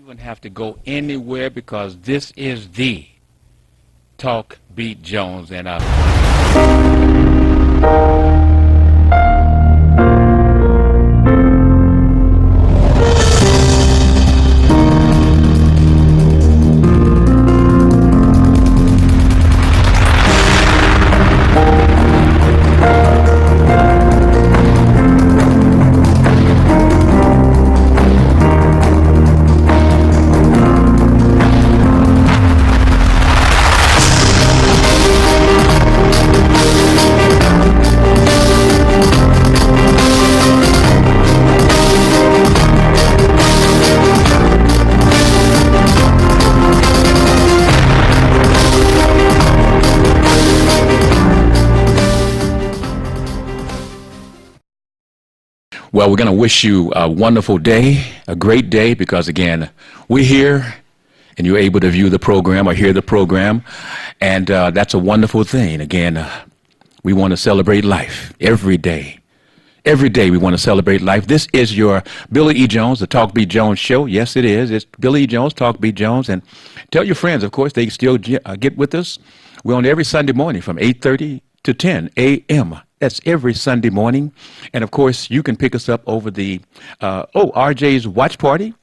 You wouldn't have to go anywhere because this is the Talk Beat Jones and Well, we're going to wish you a wonderful day, a great day, because again, we're here and you're able to view the program or hear the program, and that's a wonderful thing. Again, we want to celebrate life every day. Every day we want to celebrate life. This is your Billy E. Jones, the Talk Beat Jones show. Yes, it is. It's Billy E. Jones, Talk Beat Jones. And tell your friends, of course, they can still get with us. We're on every Sunday morning from 8:30 to 10 a.m. That's every Sunday morning. And, of course, you can pick us up over the, RJ's Watch Party.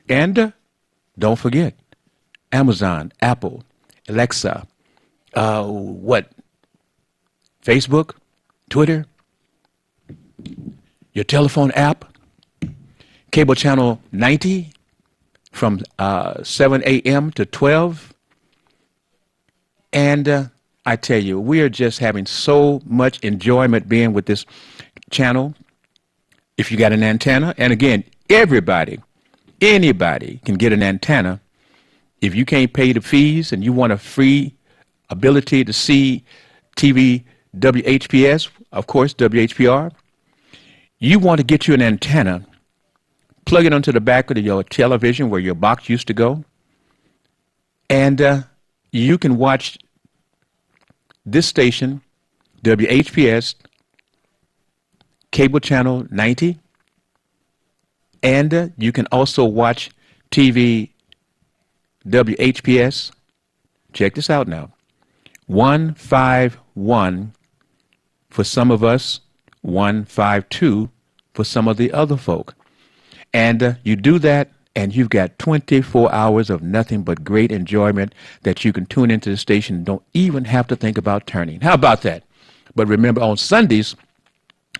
And don't forget, Amazon, Apple, Alexa, Facebook, Twitter, your telephone app, cable channel 90 from 7 a.m. to 12. And I tell you, we are just having so much enjoyment being with this channel. If you got an antenna, and again, anybody can get an antenna. If you can't pay the fees and you want a free ability to see TV, WHPS, of course, WHPR, you want to get you an antenna, plug it onto the back of your television where your box used to go, and you can watch this station, WHPS, cable channel 90, and you can also watch TV WHPS. Check this out now. 151 for some of us, 152 for some of the other folk. And you do that, and you've got 24 hours of nothing but great enjoyment that you can tune into the station and don't even have to think about turning. How about that? But remember, on Sundays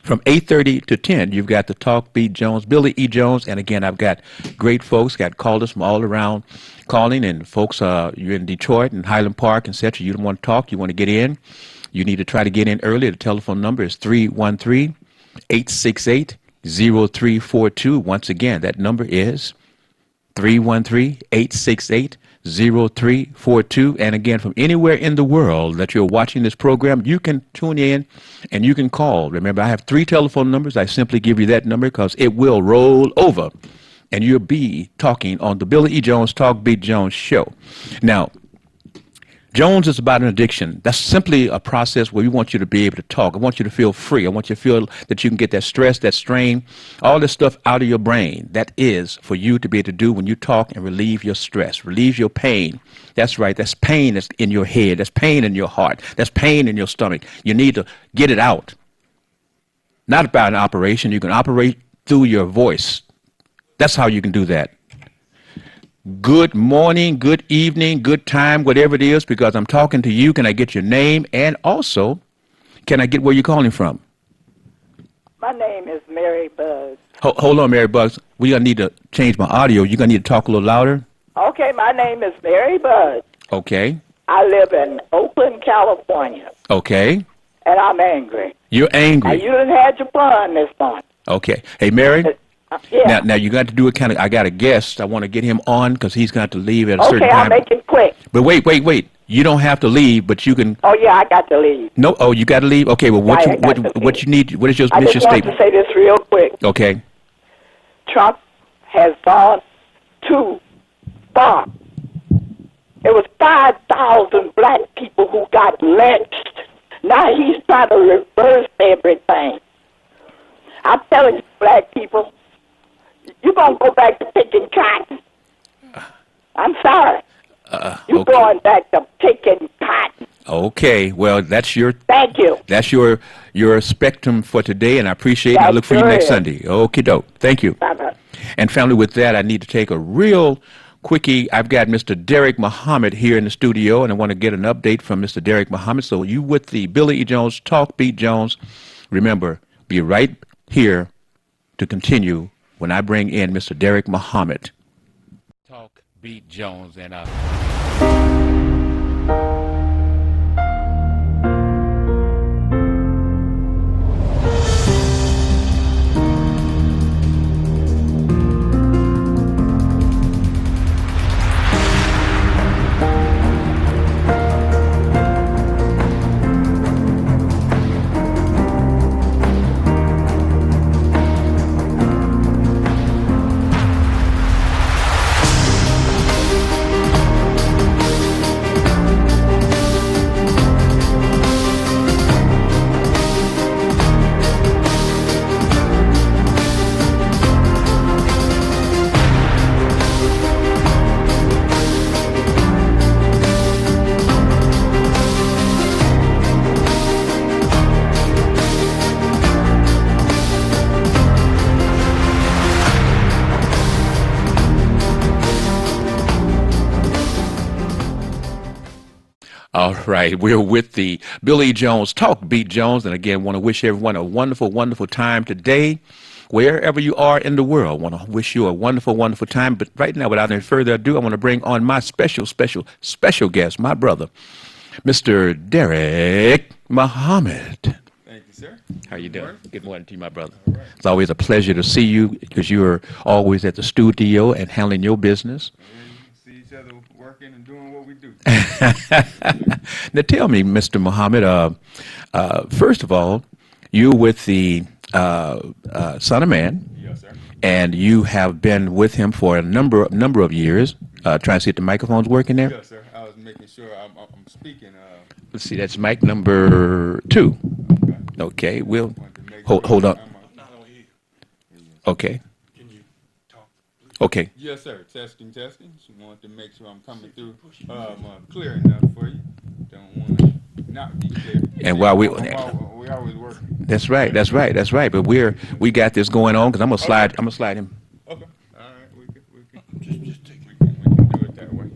from 8:30 to 10, you've got the Talk Beat Jones, Billy E. Jones. And again, I've got great folks, got callers from all around calling, and folks, you're in Detroit and Highland Park, etc. You don't want to talk, you want to get in. You need to try to get in early. The telephone number is 313-868-0342. Once again, that number is 313-868-0342. And again, from anywhere in the world that you're watching this program, you can tune in and you can call. Remember, I have 3 telephone numbers. I simply give you that number because it will roll over and you'll be talking on the Billy E. Jones Talk Beat Jones show. Now, Jones is about an addiction. That's simply a process where we want you to be able to talk. I want you to feel free. I want you to feel that you can get that stress, that strain, all this stuff out of your brain. That is for you to be able to do when you talk and relieve your stress, relieve your pain. That's right. That's pain that's in your head. That's pain in your heart. That's pain in your stomach. You need to get it out. Not about an operation. You can operate through your voice. That's how you can do that. Good morning, good evening, good time, whatever it is, because I'm talking to you. Can I get your name? And also, can I get where you're calling from? My name is Mary Buzz. Hold on, Mary Buzz. We're going to need to change my audio. You're going to need to talk a little louder. Okay, my name is Mary Buzz. Okay. I live in Oakland, California. Okay. And I'm angry. You're angry. And you done had your fun this morning. Okay. Hey, Mary. Yeah. Now you got to do it kind of. I got a guest. I want to get him on because he's got to leave at a certain time. Okay, I'll make it quick. But wait. You don't have to leave, but you can. Oh yeah, I got to leave. No. Oh, you got to leave. Okay. Well, what you need? What is your mission statement? I just want to say this real quick. Okay. Trump has gone too far. It was 5,000 black people who got lynched. Now he's trying to reverse everything. I'm telling you, black people, you're going to go back to picking cotton. I'm sorry. You're okay. going back to picking cotton. Okay. Well, that's your Thank you. spectrum for today, and I appreciate it. And I That look for you sure next is. Sunday. Okay, doke. Thank you. Bye-bye. And family, with that, I need to take a real quickie. I've got Mr. Derek Muhammad here in the studio, and I want to get an update from Mr. Derek Muhammad. So you with the Billy E. Jones Talk Beat Jones. Remember, be right here to continue when I bring in Mr. Derek Muhammad. Talk Beat Jones and all right, we're with the Billy Jones Talk Beat Jones, and again, want to wish everyone a wonderful, wonderful time today, wherever you are in the world. Want to wish you a wonderful, wonderful time. But right now, without any further ado, I want to bring on my special, special, special guest, my brother, Mr. Derek Muhammad. Thank you, sir. How you doing? Good morning to you, my brother. It's always a pleasure to see you because you're always at the studio and handling your business. We see each other working and doing what we do. Now tell me, Mr. Muhammad, first of all, you with the Son of Man, Yes, sir. and you have been with him for a number of years. Trying to see if the microphone's working there. Yes, sir. I was making sure I'm speaking. Let's see, that's mic number 2. Okay, we'll Want to make hold sure on. Okay. Okay. Yes, sir. Testing. Just want to make sure I'm coming through clear enough for you. Don't want to not be clear. And while we always working. That's right. But we got this going on because I'm gonna slide him. Okay. All right. We can do it that way.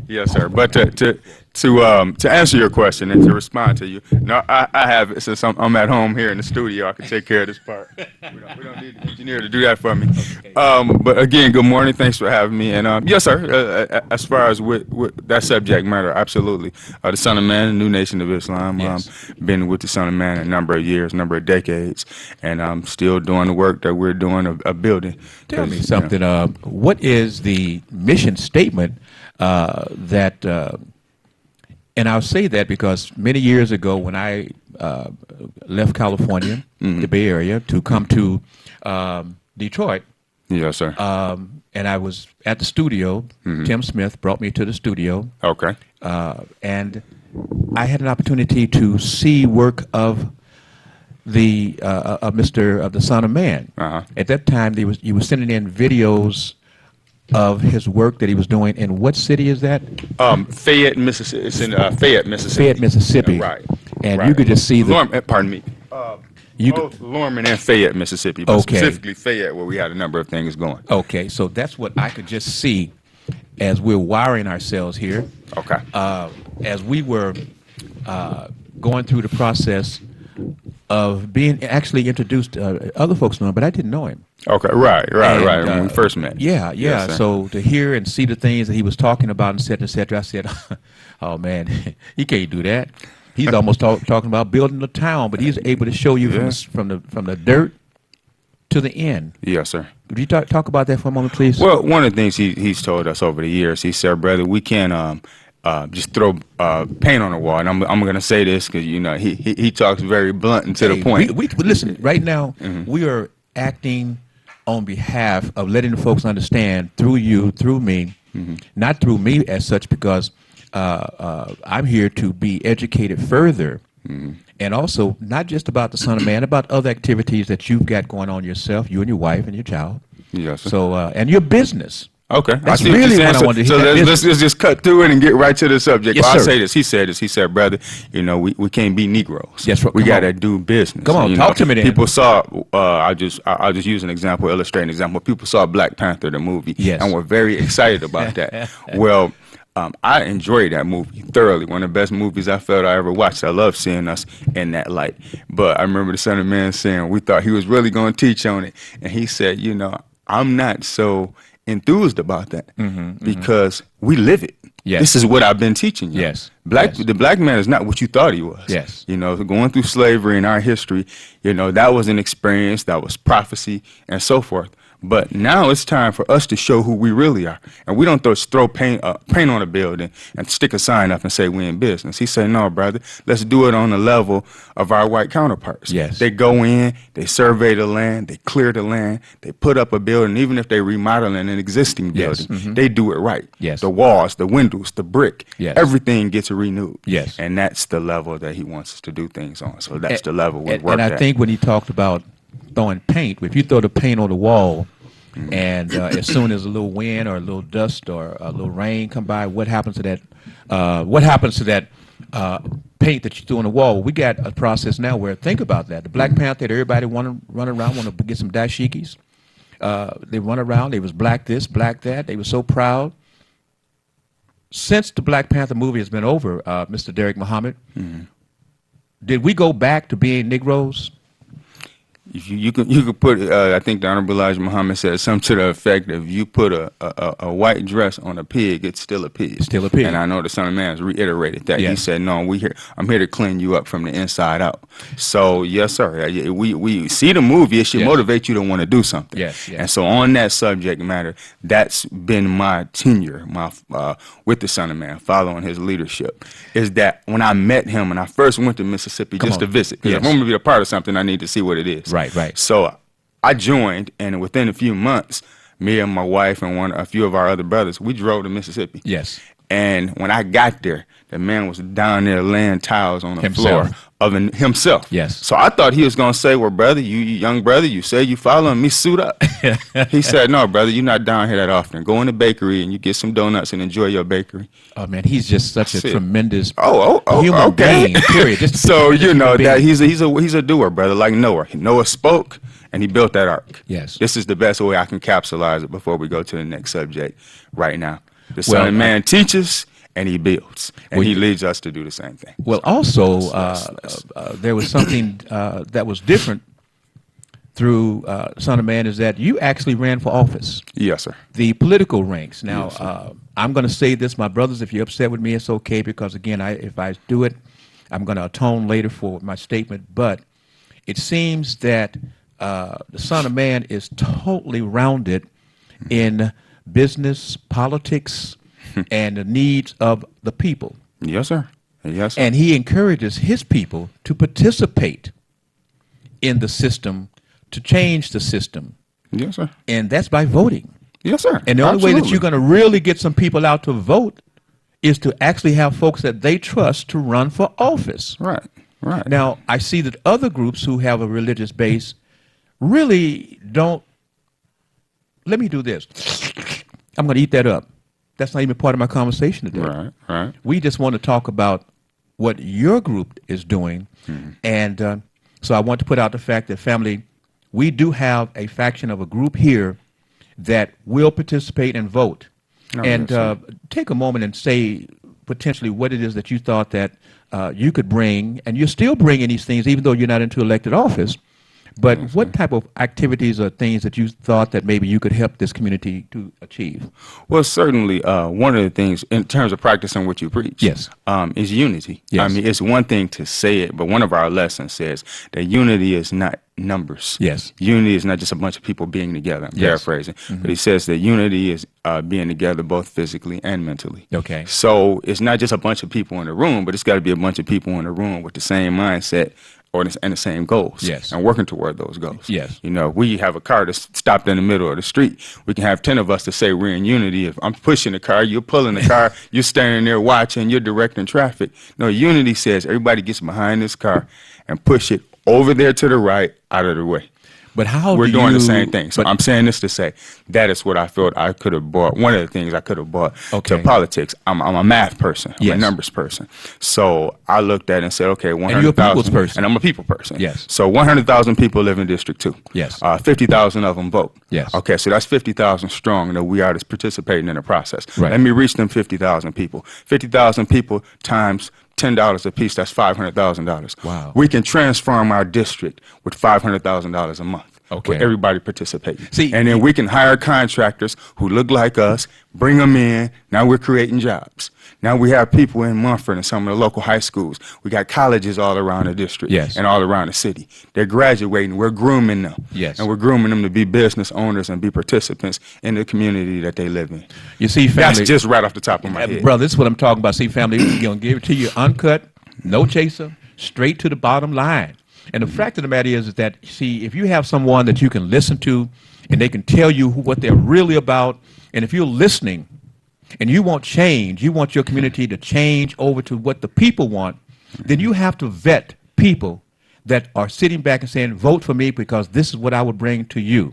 Yes, sir. But to answer your question and to respond to you, no, I have, since I'm at home here in the studio, I can take care of this part. We don't need the engineer to do that for me. But again, good morning. Thanks for having me. And yes, sir. As far as with that subject matter, absolutely. The Son of Man, the New Nation of Islam. Yes. Been with the Son of Man a number of years, number of decades, and I'm still doing the work that we're doing of building. Tell me 'Cause, something. What is the mission statement that? And I'll say that because many years ago, when I left California, the Bay Area, to come to Detroit, Yes, sir. and I was at the studio. Tim Smith brought me to the studio, Okay. and I had an opportunity to see work of the of the Son of Man. Uh-huh. At that time, he was sending in videos of his work that he was doing. In what city is that? Fayette, Mississippi. It's in Fayette, Mississippi. Fayette, Mississippi. Right. And right. you could just see the. Pardon me. You Both Lorman and Fayette, Mississippi, but Okay. specifically Fayette, where we had a number of things going. Okay, so that's what I could just see as we're wiring ourselves here. Okay. As we were going through the process of being actually introduced to other folks know him, but I didn't know him. Okay. Right. And, When we first met. Yeah. Yes, sir. So to hear and see the things that he was talking about, et cetera, I said, "Oh man, he can't do that." He's almost talking about building a town, but he's able to show you Yeah. from the dirt to the end. Yes, sir. Could you talk about that for a moment, please? Well, one of the things he's told us over the years, he said, "Brother, we can't just throw paint on the wall." And I'm going to say this because he talks very blunt and to the Hey, point. we listen right now. We are acting on behalf of letting the folks understand through you, through me, not through me as such, because I'm here to be educated further, and also not just about the Son of Man, about other activities that you've got going on yourself, you and your wife and your child. Yes, sir. So and your business. Okay, That's I see what really you're what I saying. wanted to So hear. let's just cut through it and get right to the subject. Yes, Well, I'll sir. say this. He said this. He said, brother, you know, we can't be Negroes. Yes, we come got to on. do business. Come on, And, talk to me then. People saw. I'll just use an example, illustrate an example. People saw Black Panther, the movie, Yes. and were very excited about that. Well. I enjoyed that movie thoroughly. One of the best movies I felt I ever watched. I love seeing us in that light. But I remember the Son of Man saying we thought he was really going to teach on it, and he said, you know, I'm not so enthused about that because we live it. Yes. This is what I've been teaching you. Yes. Yes. Yes. The black man is not what you thought he was. Yes. You know, going through slavery in our history, you know, that was an experience, that was prophecy, and so forth. But now it's time for us to show who we really are. And we don't throw paint on a building and stick a sign up and say we in business. He said, no, brother, let's do it on the level of our white counterparts. Yes. They go in, they survey the land, they clear the land, they put up a building. Even if they remodeling an existing Yes. building, they do it right. Yes. The walls, the windows, the brick, Yes. everything gets renewed. Yes. And that's the level that he wants us to do things on. So that's the level we work And I at. think when he talked about throwing paint, if you throw the paint on the wall, and as soon as a little wind or a little dust or a little rain come by, what happens to that? Paint that you threw on the wall? We got a process now where, think about that. The Black Panther, everybody want to run around, want to get some dashikis. They run around. They was black this, black that. They were so proud. Since the Black Panther movie has been over, Mr. Derek Muhammad, did we go back to being Negroes? You could put I think the Honorable Elijah Muhammad said something to the effect of you put a white dress on a pig, it's still a pig. Still a pig. And I know the Son of Man has reiterated that. He Yes. said, no, I'm here to clean you up from the inside out. So yes, sir. We see the movie, it should Yes. motivate you to want to do something. Yes, yes. And so on that subject matter, that's been my tenure, with the Son of Man, following his leadership. Is that when I met him and I first went to Mississippi Come just to on. visit, because Yes. if I'm gonna be a part of something, I need to see what it is. Right, right. So I joined, and within a few months, me and my wife and a few of our other brothers, we drove to Mississippi. Yes. And when I got there, the man was down there laying tiles on the Himself. floor of himself. Yes. So I thought he was going to say, well, brother, you young brother, you say you following me, suit up. He said, no, brother, you're not down here that often. Go in the bakery and you get some donuts and enjoy your bakery. Oh man, he's just such a That's it. tremendous Human okay. being. Period. Just So you human know being. that he's a doer, brother, like Noah. Noah spoke and he built that ark. Yes. This is the best way I can capsulize it before we go to the next subject right now. The Son Well, of Man teaches and he builds, and Well, he you- leads us to do the same thing. Well, also, Let's- there was something that was different through Son of Man, is that you actually ran for office, Yes, sir. the political ranks. Now, Yes, I'm going to say this, my brothers, if you're upset with me, it's okay, because, again, if I do it, I'm going to atone later for my statement. But it seems that the Son of Man is totally rounded in business, politics, and the needs of the people. Yes, sir. Yes, sir. And he encourages his people to participate in the system, to change the system. Yes, sir. And that's by voting. Yes, sir. And the only way that Absolutely. you're going to really get some people out to vote is to actually have folks that they trust to run for office. Right, right. Now, I see that other groups who have a religious base really don't. Let me do this. I'm going to eat that up. That's not even part of my conversation today. Right, right. We just want to talk about what your group is doing. And so I want to put out the fact that, family, we do have a faction of a group here that will participate and vote. Oh, And yes, sir. take a moment and say potentially what it is that you thought that you could bring, and you're still bringing these things even though you're not into elected office. But what type of activities or things that you thought that maybe you could help this community to achieve? Well, certainly, one of the things in terms of practicing what you preach, Yes. is unity. Yes. I mean, it's one thing to say it, but one of our lessons says that unity is not numbers. Yes. Unity is not just a bunch of people being together. I'm Yes. paraphrasing, but he says that unity is being together both physically and mentally. Okay. So it's not just a bunch of people in the room, but it's got to be a bunch of people in the room with the same mindset and the same goals. Yes. And working toward those goals. Yes. You know, we have a car that's stopped in the middle of the street. We can have 10 of us to say we're in unity. If I'm pushing the car, you're pulling the car, you're standing there watching, you're directing traffic. No, unity says everybody gets behind this car and push it over there to the right, out of the way. But how we're do doing you, the same thing. So but- I'm saying this to say that is what I felt I could have brought. One of the things I could have brought Okay. to politics. I'm a math person. I'm Yes. a numbers person. So I looked at it and said, okay, 100,000. you're a people's person. And I'm a people person. Yes. So 100,000 people live in District 2. Yes. 50,000 of them vote. Yes. Okay, so that's 50,000 strong that we are just participating in the process. Right. Let me reach them 50,000 people. 50,000 people times $10 a piece, that's $500,000. Wow. We can transform our district with $500,000 a month. Okay. With everybody participating. See, and then we can hire contractors who look like us, bring them in. Now we're creating jobs. Now we have people in Mumford and some of the local high schools. We got colleges all around the district Yes. and all around the city. They're graduating. We're grooming them. Yes. And we're grooming them to be business owners and be participants in the community that they live in. You see, family. That's just right off the top of my head. Brother, this is what I'm talking about. See, family, we're going to give it to you uncut, no chaser, straight to the bottom line. And the fact of the matter is that, see, if you have someone that you can listen to and they can tell you what they're really about, and if you're listening and you want change, you want your community to change over to what the people want, then you have to vet people that are sitting back and saying, vote for me because this is what I would bring to you.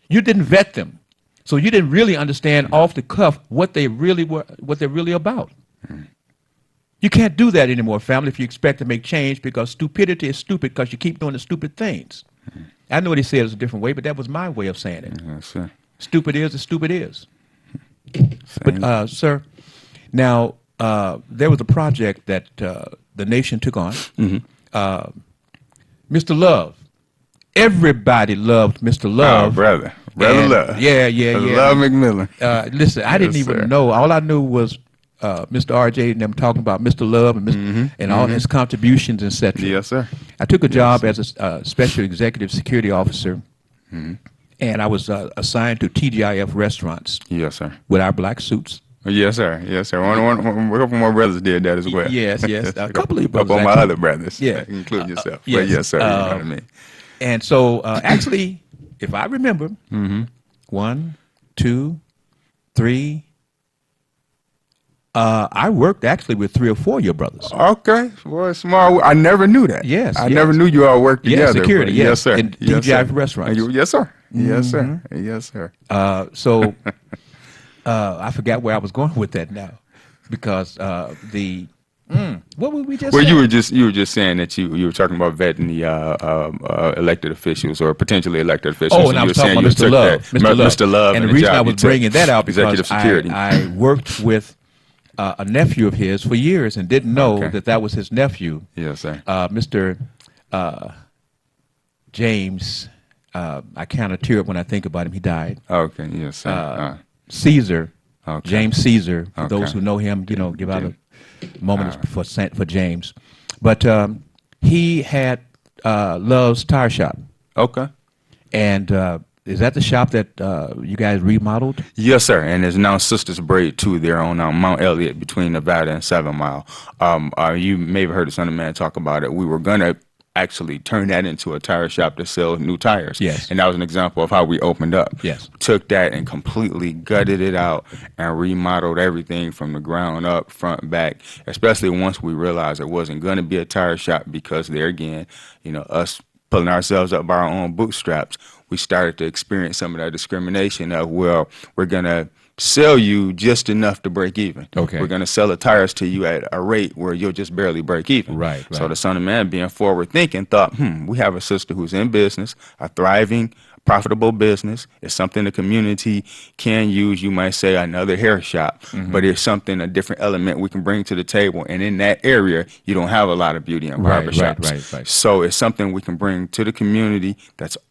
You didn't vet them. So you didn't really understand off the cuff what they really were, what they're really about. You can't do that anymore, family, if you expect to make change, because stupidity is stupid because you keep doing the stupid things. I know they say it's a different way, but that was my way of saying it. Yes, sir. Stupid is as stupid is. But, sir, now, there was a project that the nation took on. Mr. Love. Everybody loved Mr. Love. Oh, brother. Brother And- Love. Yeah, yeah, yeah. Love McMillan. Listen, I didn't Yes, even sir. know. All I knew was Mr. RJ and them talking about Mr. Love and, and all his contributions, etc. Yes, sir. I took a job as a special executive security officer, and I was assigned to TGIF restaurants Yes, sir. with our black suits. Yes, sir. Yes, sir. A couple of my brothers did that as well. Yes, yes. A couple of your couple brothers, of my actually. other brothers, Yeah. including yourself. yes. But yes, sir. You know what I mean. And so, actually, if I remember, 1, 2, 3. I worked actually with 3 or 4 of your brothers. Okay, boy, small. I never knew that. Yes, I yes. never knew you all worked Yeah, together. security, but yes, yes, sir. in yes, DJI sir. restaurants. Yes, sir. Yes, sir. Yes, sir. So I forgot where I was going with that now, because what were we just? Well, saying? you were just saying that you were talking about vetting the elected officials or potentially elected officials. Oh, and I you was were talking saying about you Mr. Love. took that, Mr. Love, and the the reason job I you was took, bringing that out because executive security. I worked with a nephew of his for years and didn't know Okay. that was his nephew, Yes, sir. Mr. James. I kind of tear up when I think about him. He died. Okay. Yes, sir. Caesar, Okay. James Caesar. For Okay. those who know him, give out a moment for James. But he had Love's Tire Shop, Okay. and is that the shop that you guys remodeled? Yes, sir. And there's now Sisters Braid too. They're on Mount Elliott between Nevada and 7 Mile. You may have heard the Son of Man talk about it. We were gonna actually turn that into a tire shop to sell new tires. Yes. And that was an example of how we opened up. Yes. Took that and completely gutted it out and remodeled everything from the ground up, front, back, especially once we realized it wasn't going to be a tire shop because there again, us pulling ourselves up by our own bootstraps, we started to experience some of that discrimination of, well, we're going to sell you just enough to break even. Okay. We're going to sell the tires to you at a rate where you'll just barely break even. Right, So right. the Son of Man, being forward thinking, thought, we have a sister who's in business, a thriving, profitable business. It's something the community can use. You might say another hair shop, but it's something, a different element we can bring to the table. And in that area, you don't have a lot of beauty and barber shops. right. So it's something we can bring to the community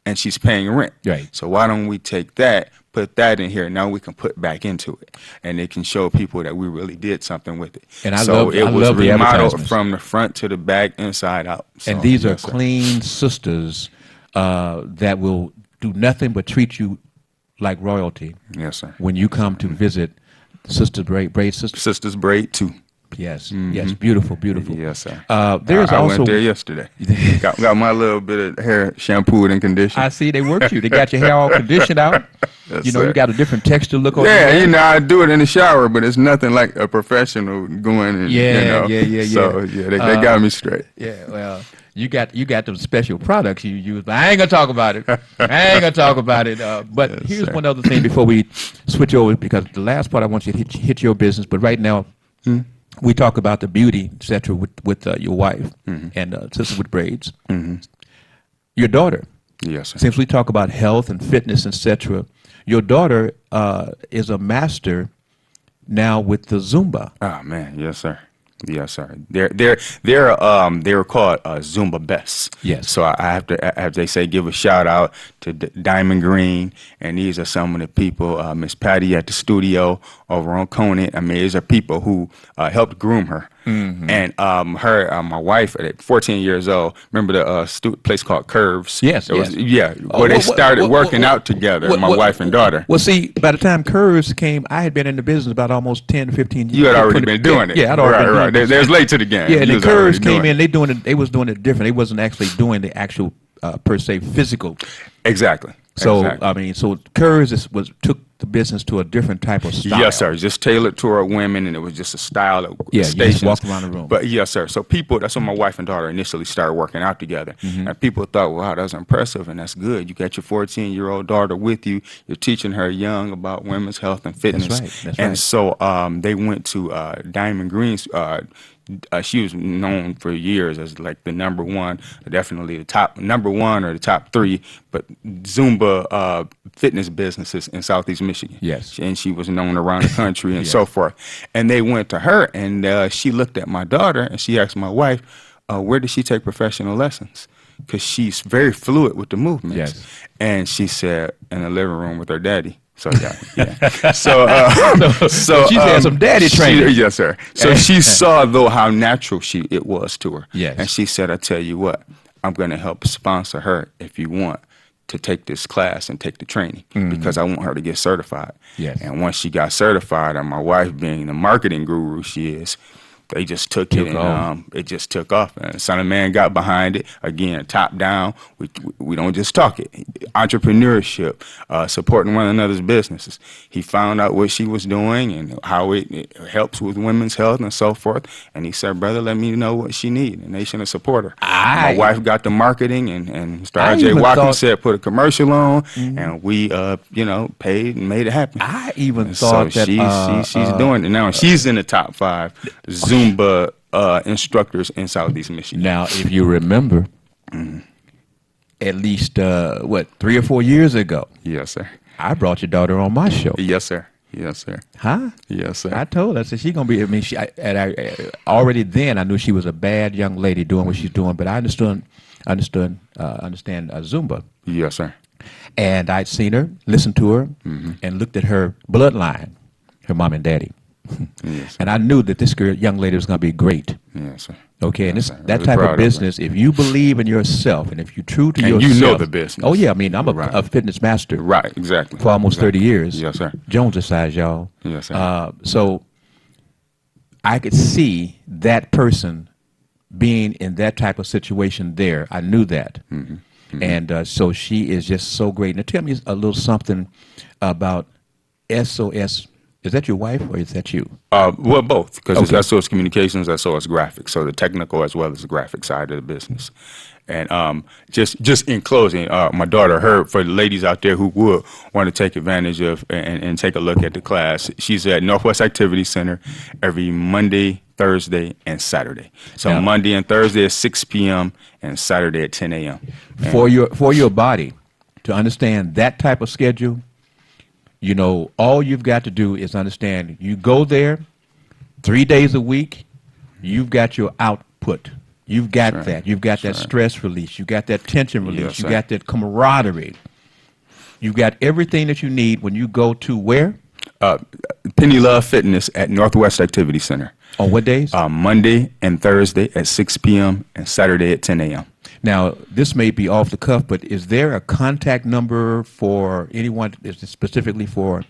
and she's paying rent. Right. So why don't we take that, put that in here, now we can put back into it. And it can show people that we really did something with it. And I so love it was the remodeled advertisements. from the front to the back, inside out. So, And these are yes, sir. clean sisters that will do nothing but treat you like royalty Yes, sir. when you come to visit Sister Braid Sisters. Sisters Braid too. Yes, yes, beautiful, beautiful. Yes, sir. There's I also. went there yesterday. got my little bit of hair shampooed and conditioned. I see they worked you. They got your hair all conditioned out. Yes, You sir. got a different texture look on your Yeah, hair. I do it in the shower, but it's nothing like a professional going and, Yeah, yeah. So, they got me straight. Yeah, well, you got them special products you use, but I ain't gonna talk about it. I ain't gonna talk about it. But Yes, here's sir. one other thing before we switch over, because the last part I want you to hit your business. But right now, we talk about the beauty, etc., with your wife and sister with braids. Your daughter. Yes, sir. Since we talk about health and fitness, etc., your daughter is a master now with the Zumba. Oh man, yes, sir. Yes, sir. They're called Zumba Best. Yes. So I have to, as they say, give a shout out to Diamond Green, and these are some of the people. Miss Patty at the studio over on Conant. I mean, these are people who helped groom her. And my wife at 14 years old. Remember the place called Curves? Yes, It was, yes. yeah, Oh, where they what- started what- working what- out together. what- my what- wife and daughter. Well, see, by the time Curves came, I had been in the business about almost 10 to 15 years. You had already 20 been doing it. Yeah, I'd already been doing right. it. There's late to the game. Yeah, You and the was already Curves came doing in. it. They was doing it different. They wasn't actually doing the actual per se physical. Exactly. So Exactly. I mean, so Curves took the business to a different type of style. Yes, sir. Just tailored toward women, and it was just a style of Yeah, you just stations. walk around the room. But yes, sir. So people, that's when my wife and daughter initially started working out together. Mm-hmm. And people thought, wow, that's impressive and that's good. You got your 14-year-old daughter with you. You're teaching her young about women's health and fitness. right, that's and right. so they went to Diamond Green's. She was known for years as like the number one, definitely the top number one or the top three, but Zumba fitness businesses in Southeast Michigan. Yes. And she was known around the country and so forth. And they went to her, and she looked at my daughter, and she asked my wife, where did she take professional lessons? Because she's very fluid with the movements. Yes. And she said, in the living room with her daddy. So yeah. So she's had some daddy training. Yes, sir. So she saw though how natural it was to her. Yes. And she said, I tell you what, I'm going to help sponsor her if you want to take this class and take the training because I want her to get certified. Yes. And once she got certified, and my wife being the marketing guru she is, they just took it, off. and it just took off. And Son of Man got behind it. Again, top down. We don't just talk it. Entrepreneurship, supporting one another's businesses. He found out what she was doing and how it helps with women's health and so forth. And he said, brother, let me know what she needs. And they should have support her. My wife got the marketing, and Mr. I R.J. even Watkins thought- said put a commercial on, and we, paid and made it happen. I even And thought so that she's doing it now. She's in the top 5 Zumba instructors in Southeast Michigan. Now, if you remember, at least 3 or 4 years ago, Yes, sir. I brought your daughter on my show. Yes, sir. Yes, sir. Huh? Yes, sir. I told her, I said, she's going to be, I mean, already then I knew she was a bad young lady doing what she's doing, but I understand Zumba. Yes, sir. And I'd seen her, listened to her, and looked at her bloodline, her mom and daddy. Yes, sir. And I knew that this young lady was going to be great. Yes, sir. Okay, and Yes, this, sir. that Really type proud of of her. business, if you believe in yourself and if you're true to And yourself. you know the business. Oh, yeah, I mean, I'm Right. a fitness master. Right, exactly. For almost 30 Exactly. years. Yes, sir. Jones size, y'all. Yes, sir. So I could see that person being in that type of situation there. I knew that. And so she is just so great. Now tell me a little something about SOS. Is that your wife or is that you? Well, both, because Okay. it's SOS Communications, SOS Graphics, so the technical as well as the graphic side of the business. And just in closing, my daughter, for the ladies out there who would want to take advantage of and take a look at the class, she's at Northwest Activity Center every Monday, Thursday, and Saturday. So Now- Monday and Thursday at 6 p.m. and Saturday at 10 a.m. For your body to understand that type of schedule, all you've got to do is understand you go there 3 days a week, you've got your output. You've got Right. that. You've got that Right. stress release. You got that tension release. Yes, you sir. got that camaraderie. You got everything that you need when you go to where? Penny Love Fitness at Northwest Activity Center. On what days? Monday and Thursday at 6 p.m. and Saturday at 10 a.m. Now, this may be off the cuff, but is there a contact number for anyone, is it specifically for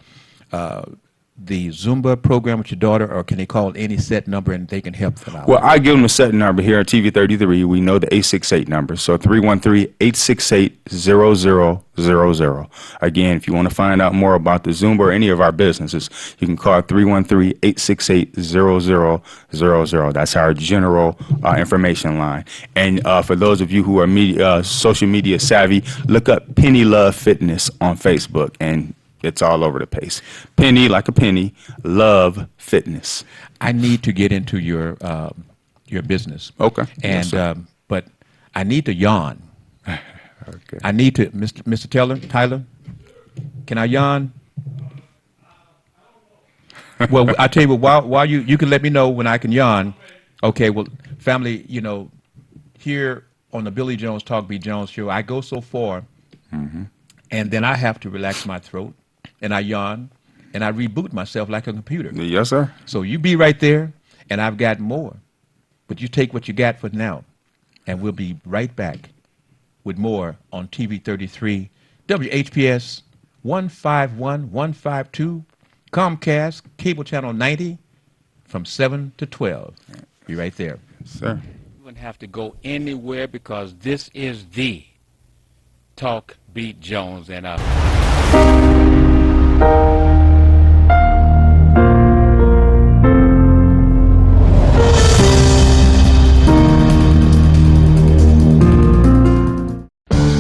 the Zumba program with your daughter, or can they call any set number and they can help them out? Well, I give them a set number here at TV 33. We know the 868 number. So 313-868-0000. Again, if you want to find out more about the Zumba or any of our businesses, you can call 313-868-0000. That's our general information line. And for those of you who are social media savvy, look up Penny Love Fitness on Facebook, and it's all over the place. Penny, like a penny, Love Fitness. I need to get into your business. Okay. And Yes, but I need to yawn. Okay. I need to, Mr. Tyler, can I yawn? Well, I tell you what, while you can let me know when I can yawn. Okay, well, family, here on the Billy Jones Talk Be Jones show, I go so far, and then I have to relax my throat, and I yawn, and I reboot myself like a computer. Yes, sir. So you be right there, and I've got more. But you take what you got for now, and we'll be right back with more on TV 33, WHPS 151, 152, Comcast, Cable Channel 90, from 7 to 12. Be right there. Sir. You wouldn't have to go anywhere because this is the Talk Beat Jones. And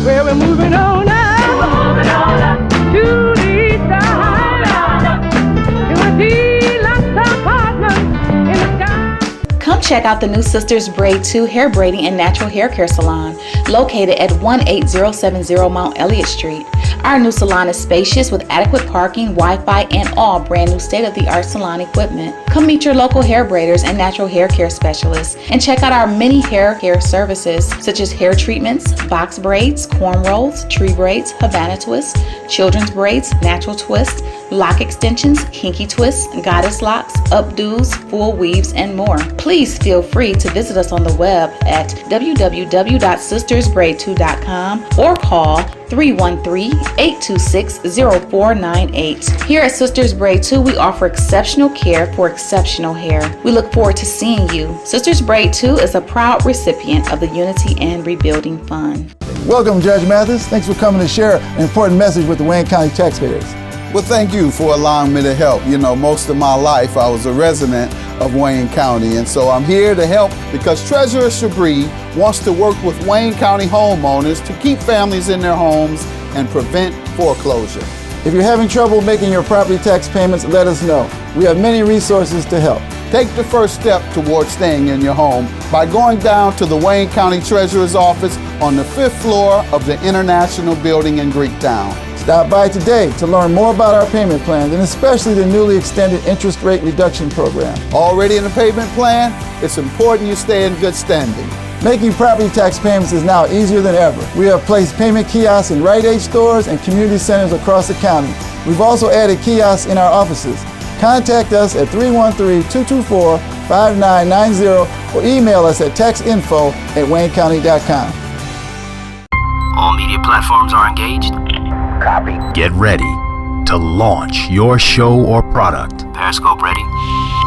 Well, we're moving on now. To the side. It will be lots of partners in the sky. Come check out the new Sisters Braid 2 hair braiding and natural hair care salon located at 18070 Mount Elliott Street. Our new salon is spacious with adequate parking, Wi-Fi, and all brand new state-of-the-art salon equipment. Come meet your local hair braiders and natural hair care specialists and check out our many hair care services such as hair treatments, box braids, cornrows, tree braids, Havana twists, children's braids, natural twists, lock extensions, kinky twists, goddess locks, updos, full weaves, and more. Please feel free to visit us on the web at www.sistersbraid2.com or call 313-826-0498. Here at Sisters Braid 2, we offer exceptional care for exceptional hair. We look forward to seeing you. Sisters Braid 2 is a proud recipient of the Unity and Rebuilding Fund. Welcome, Judge Mathis. Thanks for coming to share an important message with the Wayne County taxpayers. Well, thank you for allowing me to help. Most of my life I was a resident of Wayne County, and so I'm here to help because Treasurer Shabri wants to work with Wayne County homeowners to keep families in their homes and prevent foreclosure. If you're having trouble making your property tax payments, let us know. We have many resources to help. Take the first step towards staying in your home by going down to the Wayne County Treasurer's office on the 5th floor of the International Building in Greektown. Stop by today to learn more about our payment plans and especially the newly extended interest rate reduction program. Already in the payment plan? It's important you stay in good standing. Making property tax payments is now easier than ever. We have placed payment kiosks in Rite Aid stores and community centers across the county. We've also added kiosks in our offices. Contact us at 313-224-5990 or email us at taxinfo@waynecounty.com. All media platforms are engaged. Copy. Get ready to launch your show or product. Periscope ready.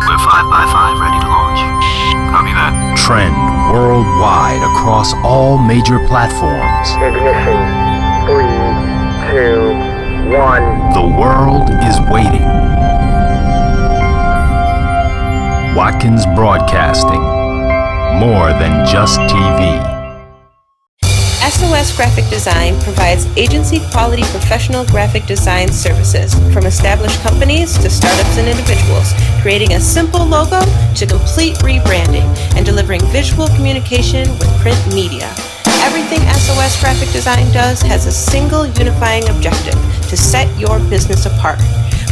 We're 5x5 ready to launch. Copy that. Trend worldwide across all major platforms. Ignition. 3, 2, 1. The world is waiting. Watkins Broadcasting. More than just TV. SOS Graphic Design provides agency-quality professional graphic design services from established companies to startups and individuals, creating a simple logo to complete rebranding and delivering visual communication with print media. Everything SOS Graphic Design does has a single unifying objective: to set your business apart.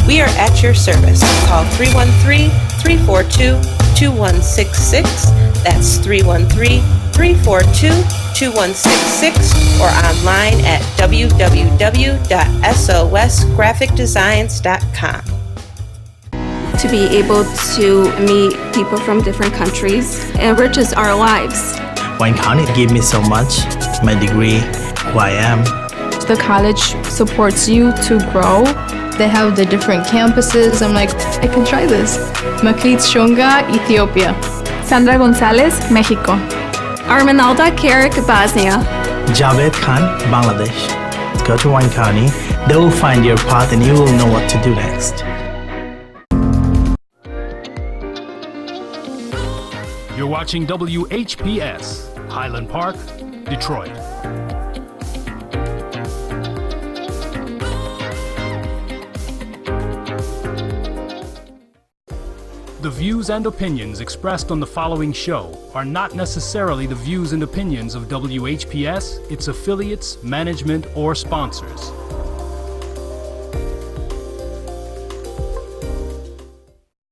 We are at your service. Call 313-342-2166. That's 313-342-2166 or online at www.sosgraphicdesigns.com. To be able to meet people from different countries enriches our lives. Wayne County gave me so much, my degree, who I am. The college supports you to grow They have the different campuses. I'm like, I can try this. Makrit Shunga, Ethiopia. Sandra Gonzalez, Mexico. Arminalda Carrick, Bosnia. Javed Khan, Bangladesh. Go to Wayne County. They will find your path and you will know what to do next. You're watching WHPS, Highland Park, Detroit. The views and opinions expressed on the following show are not necessarily the views and opinions of WHPS, its affiliates, management, or sponsors.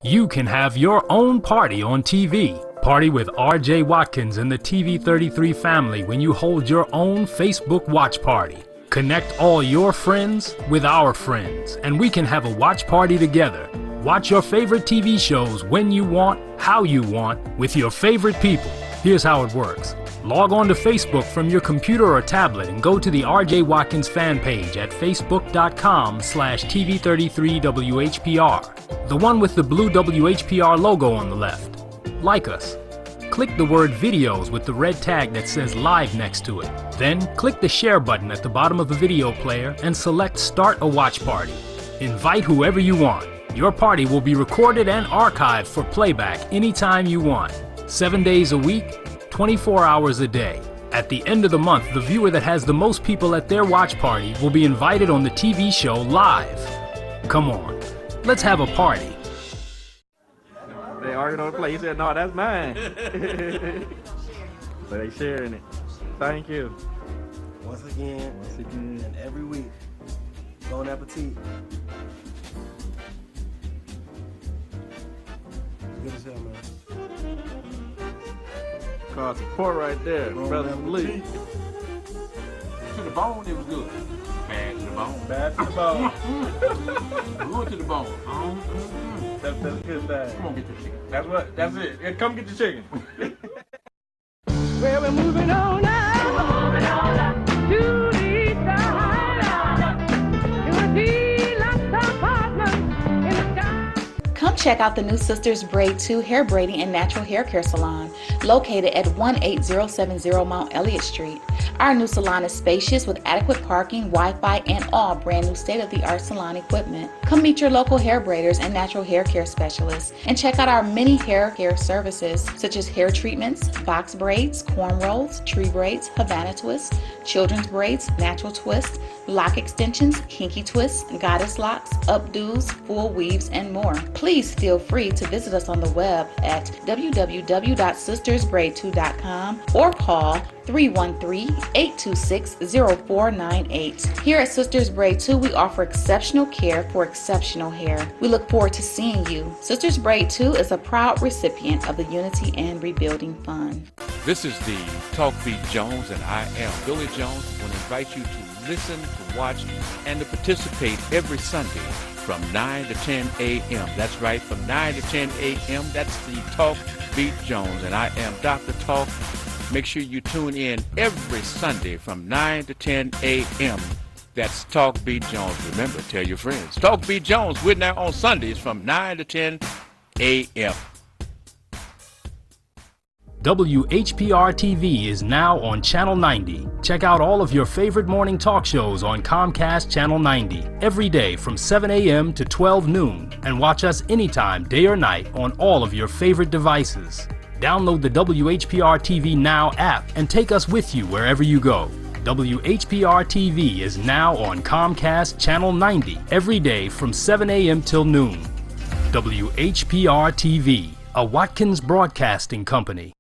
You can have your own party on TV. Party with R.J. Watkins and the TV33 family when you hold your own Facebook watch party. Connect all your friends with our friends, and we can have a watch party together. Watch your favorite TV shows when you want, how you want, with your favorite people. Here's how it works. Log on to Facebook from your computer or tablet and go to the RJ Watkins fan page at facebook.com/TV33WHPR. The one with the blue WHPR logo on the left. Like us. Click the word videos with the red tag that says live next to it. Then click the share button at the bottom of the video player and select start a watch party. Invite whoever you want. Your party will be recorded and archived for playback anytime you want. 7 days a week, 24 hours a day. At the end of the month, the viewer that has the most people at their watch party will be invited on the TV show live. Come on, let's have a party. They arguing on the play. He said, no, that's mine. But they sharing it. Thank you. Once again, and every week. Bon appetit. Good as hell, man. Called support right there, brother Lee. To the bone, it was good. Bad to the bone. Bad to the bone. Good to the bone. That's good thing. Come on, get your chicken. That's it. Yeah, come get your chicken. Well, we're moving on now. To the east side. You will see lots of partners in the sky. Come check out the new Sisters Braid 2 hair braiding and natural hair care salon located at 18070 Mount Elliott Street. Our new salon is spacious with adequate parking, Wi-Fi, and all brand new state-of-the-art salon equipment. Come meet your local hair braiders and natural hair care specialists and check out our many hair care services such as hair treatments, box braids, cornrows, tree braids, Havana twists, children's braids, natural twists, lock extensions, kinky twists, goddess locks, updos, full weaves, and more. Please feel free to visit us on the web at www.sistersbraid2.com or call 313-826-0498. Here at Sisters Braid 2, we offer exceptional care for exceptional hair. We look forward to seeing you. Sisters Braid 2 is a proud recipient of the Unity and Rebuilding Fund. This is the Talk Beat Jones, and I am Billy Jones. I want to invite you to listen, to watch, and to participate every Sunday from 9 to 10 a.m. That's right, from 9 to 10 a.m. That's the Talk Beat Jones, and I am Dr. Talk. Make sure you tune in every Sunday from 9 to 10 a.m. That's Talk Beat Jones. Remember, tell your friends. Talk Beat Jones, we're now on Sundays from 9 to 10 a.m. WHPR TV is now on Channel 90. Check out all of your favorite morning talk shows on Comcast Channel 90 every day from 7 a.m. to 12 noon, and watch us anytime, day or night, on all of your favorite devices. Download the WHPR TV Now app and take us with you wherever you go. WHPR TV is now on Comcast Channel 90 every day from 7 a.m. till noon. WHPR TV, a Watkins Broadcasting Company.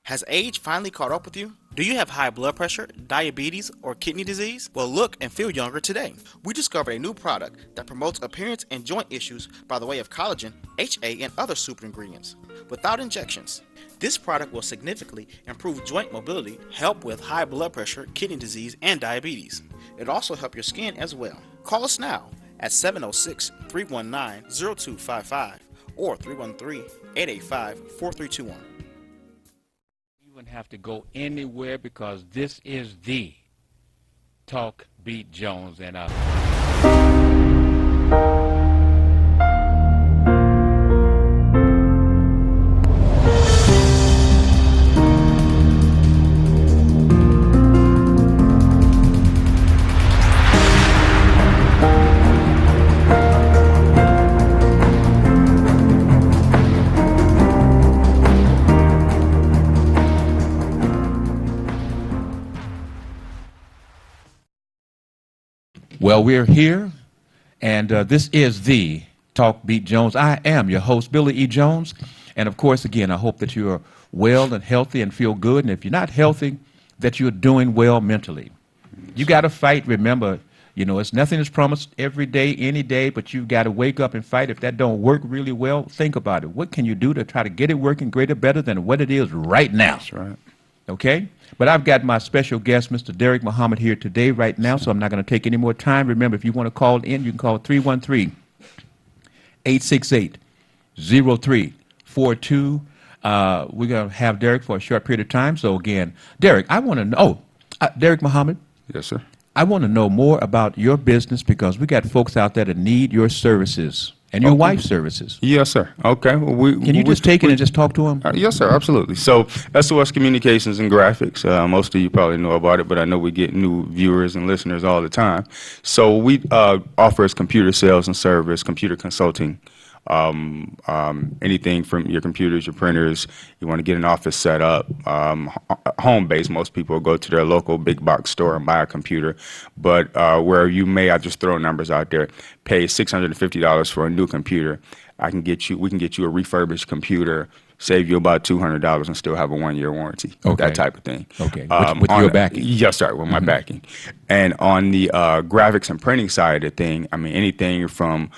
Has age finally caught up with you? Do you have high blood pressure, diabetes, or kidney disease? Well, look and feel younger today. We discovered a new product that promotes appearance and joint issues by the way of collagen, HA, and other super ingredients, without injections. This product will significantly improve joint mobility, help with high blood pressure, kidney disease, and diabetes. It'll also help your skin as well. Call us now at 706-319-0255 or 313-885-4321. You wouldn't have to go anywhere because this is the Talk Beat Jones, and Well, we're here, and this is the Talk Beat Jones. I am your host, Billy E. Jones. And of course, again, I hope that you are well and healthy and feel good. And if you're not healthy, that you're doing well mentally. You got to fight. Remember, you know, it's nothing is promised every day, any day, but you've got to wake up and fight. If that don't work really well, think about it. What can you do to try to get it working greater, better than what it is right now? That's right. Okay? But I've got my special guest, Mr. Derek Muhammad, here today, right now, so I'm not going to take any more time. Remember, if you want to call in, you can call 313-868-0342. We're going to have Derek for a short period of time. So, again, Derek, I want to know, Derek Muhammad. Yes, sir. I want to know more about your business because we got folks out there that need your services. And your wife's services. Yes, sir. Okay. Well, can you just take it and just talk to them? Yes, sir. Absolutely. So SOS Communications and Graphics. Most of you probably know about it, but I know we get new viewers and listeners all the time. So we offer as computer sales and service, computer consulting. Anything from your computers, your printers, you want to get an office set up, home-based. Most people go to their local big box store and buy a computer, but where you may, I'll just throw numbers out there, pay $650 for a new computer. We can get you a refurbished computer, save you about $200 and still have a 1-year warranty. Okay. That type of thing. Okay. With your backing? Yes, sir, with my backing. And on the graphics and printing side of the thing, I mean, anything from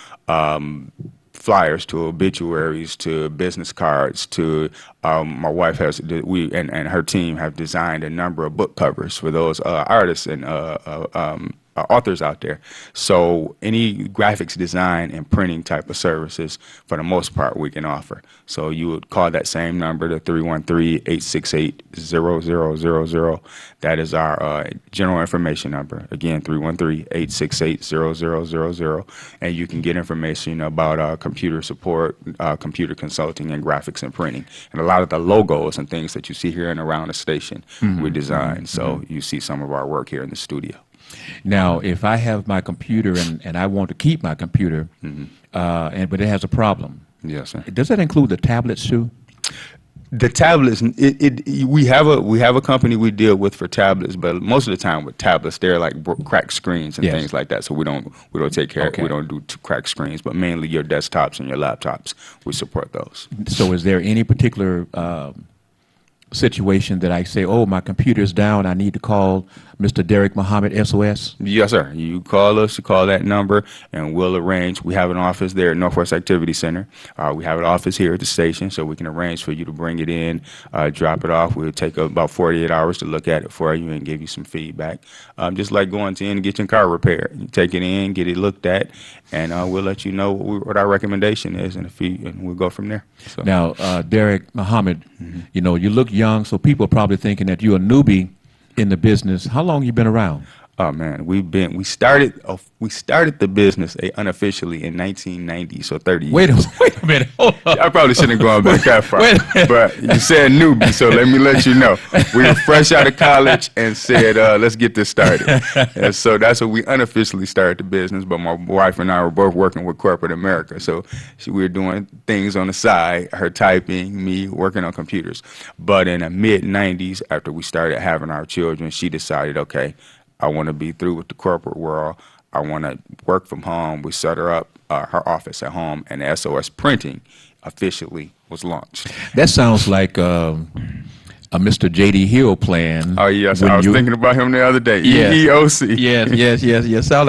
flyers to obituaries to business cards to my wife has and her team have designed a number of book covers for those artists and authors out there. So any graphics design and printing type of services, for the most part, we can offer. So you would call that same number to 313-868-0000. That is our general information number. Again, 313-868-0000. And you can get information about computer support, computer consulting, and graphics and printing. And a lot of the logos and things that you see here and around the station, we design. So you see some of our work here in the studio. Now, if I have my computer and I want to keep my computer, but it has a problem. Yes, sir. Does that include the tablets too? The tablets, we have a company we deal with for tablets, but most of the time with tablets, they're like cracked screens and things like that. So we don't take care. We don't do cracked screens, but mainly your desktops and your laptops. We support those. So is there any particular situation that I say, oh, my computer's down, I need to call Mr. Derek Muhammad, SOS? Yes, sir. You call us, you call that number, and we'll arrange. We have an office there at Northwest Activity Center. We have an office here at the station, so we can arrange for you to bring it in, drop it off. We'll take about 48 hours to look at it for you and give you some feedback. Just like going to in and get your car repaired. You take it in, get it looked at, and we'll let you know what our recommendation is, and we'll go from there. So. Now, Derek Muhammad, you know, you look young, so people are probably thinking that you're a newbie in the business. How long you been around? Oh man, we started the business unofficially in 1990, so 30 years. Wait a minute, hold on. I probably shouldn't have gone back that far. But you said newbie, so let me let you know. We were fresh out of college and said, let's get this started. And so that's when we unofficially started the business, but my wife and I were both working with corporate America. So we were doing things on the side, her typing, me working on computers. But in the mid-90s, after we started having our children, she decided, okay, I want to be through with the corporate world. I want to work from home. We set her up, her office at home, and SOS Printing officially was launched. That sounds like a Mr. J.D. Hill plan. Oh, yes. I was thinking about him the other day. Yes. EEOC. Yes. Sound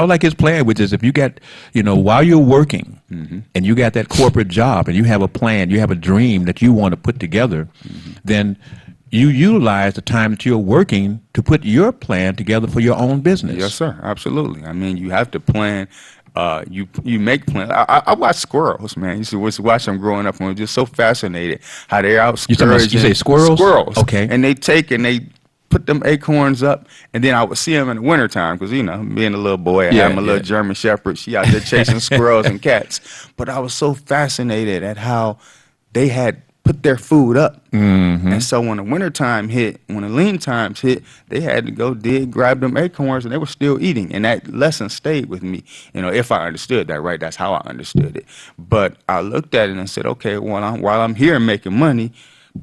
like his plan, which is if you got, you know, while you're working and you got that corporate job and you have a plan, you have a dream that you want to put together, then you utilize the time that you're working to put your plan together for your own business. Yes, sir. Absolutely. I mean, you have to plan. You make plans. I watch squirrels, man. You used to watch them growing up, and I'm just so fascinated how they're out scurrying. You say squirrels? Squirrels. Okay. And they put them acorns up, and then I would see them in the wintertime because, you know, being a little boy, I had my little German Shepherd. She out there chasing squirrels and cats. But I was so fascinated at how they had put their food up. And so when the wintertime hit, when the lean times hit, they had to go grab them acorns, and they were still eating. And that lesson stayed with me. You know, if I understood that right, that's how I understood it. But I looked at it and said, okay, while I'm here making money,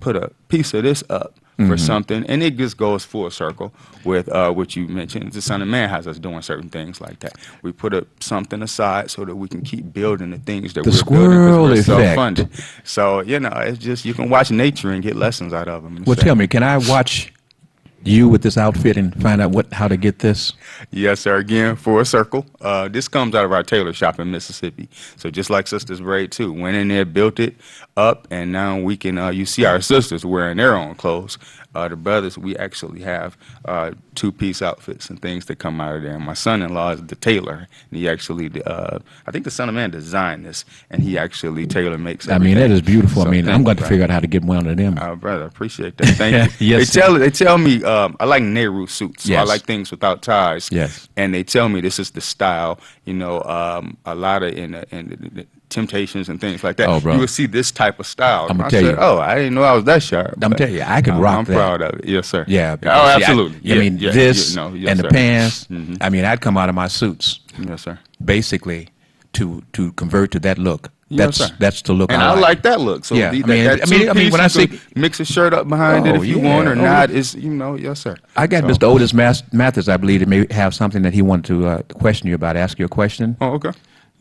put a piece of this up for something, and it just goes full circle with what you mentioned. The Son of Man has us doing certain things like that. We put something aside so that we can keep building the things that we're building because we're effect. self-funded. So, it's just you can watch nature and get lessons out of them. Well, tell me, can I watch you with this outfit and find out how to get this? Yes, sir. Again, full circle. This comes out of our tailor shop in Mississippi. So just like Sisters Braid too, went in there, built it up, and now we can. You see our sisters wearing their own clothes. The brothers, we actually have two-piece outfits and things that come out of there. And my son-in-law is the tailor, and he actually, I think the Son of Man designed this, and he actually tailor makes. I mean, that is beautiful. So I mean, I'm going to figure out how to get one of them. Brother, I appreciate that. Thank you. Yes, they tell me I like Nehru suits. So Yes. I like things without ties. Yes. And they tell me this is the style. A lot of in the Temptations and things like that. Oh, bro. You will see this type of style. I'm gonna I tell said, you. oh, I didn't know I was that sharp. I'm but, telling you, I can rock I'm that. proud of it. Yes, sir. Yeah. Oh, because, see, absolutely. I mean, this yes, and the sir. pants. Mhm. I mean, I'd come out of my suits Yes, sir. basically to convert to that look. Yes, sir. That's the look. And I like that look. So Yeah, the, I mean, that I mean, two-piece, when I you say can mix a shirt up behind it Oh, if you yeah. want or Oh, not, yeah. is yes, sir. I got So- Mr. Otis Mathis, I believe, that may have something that he wanted to question you about, ask you a question. Oh, okay.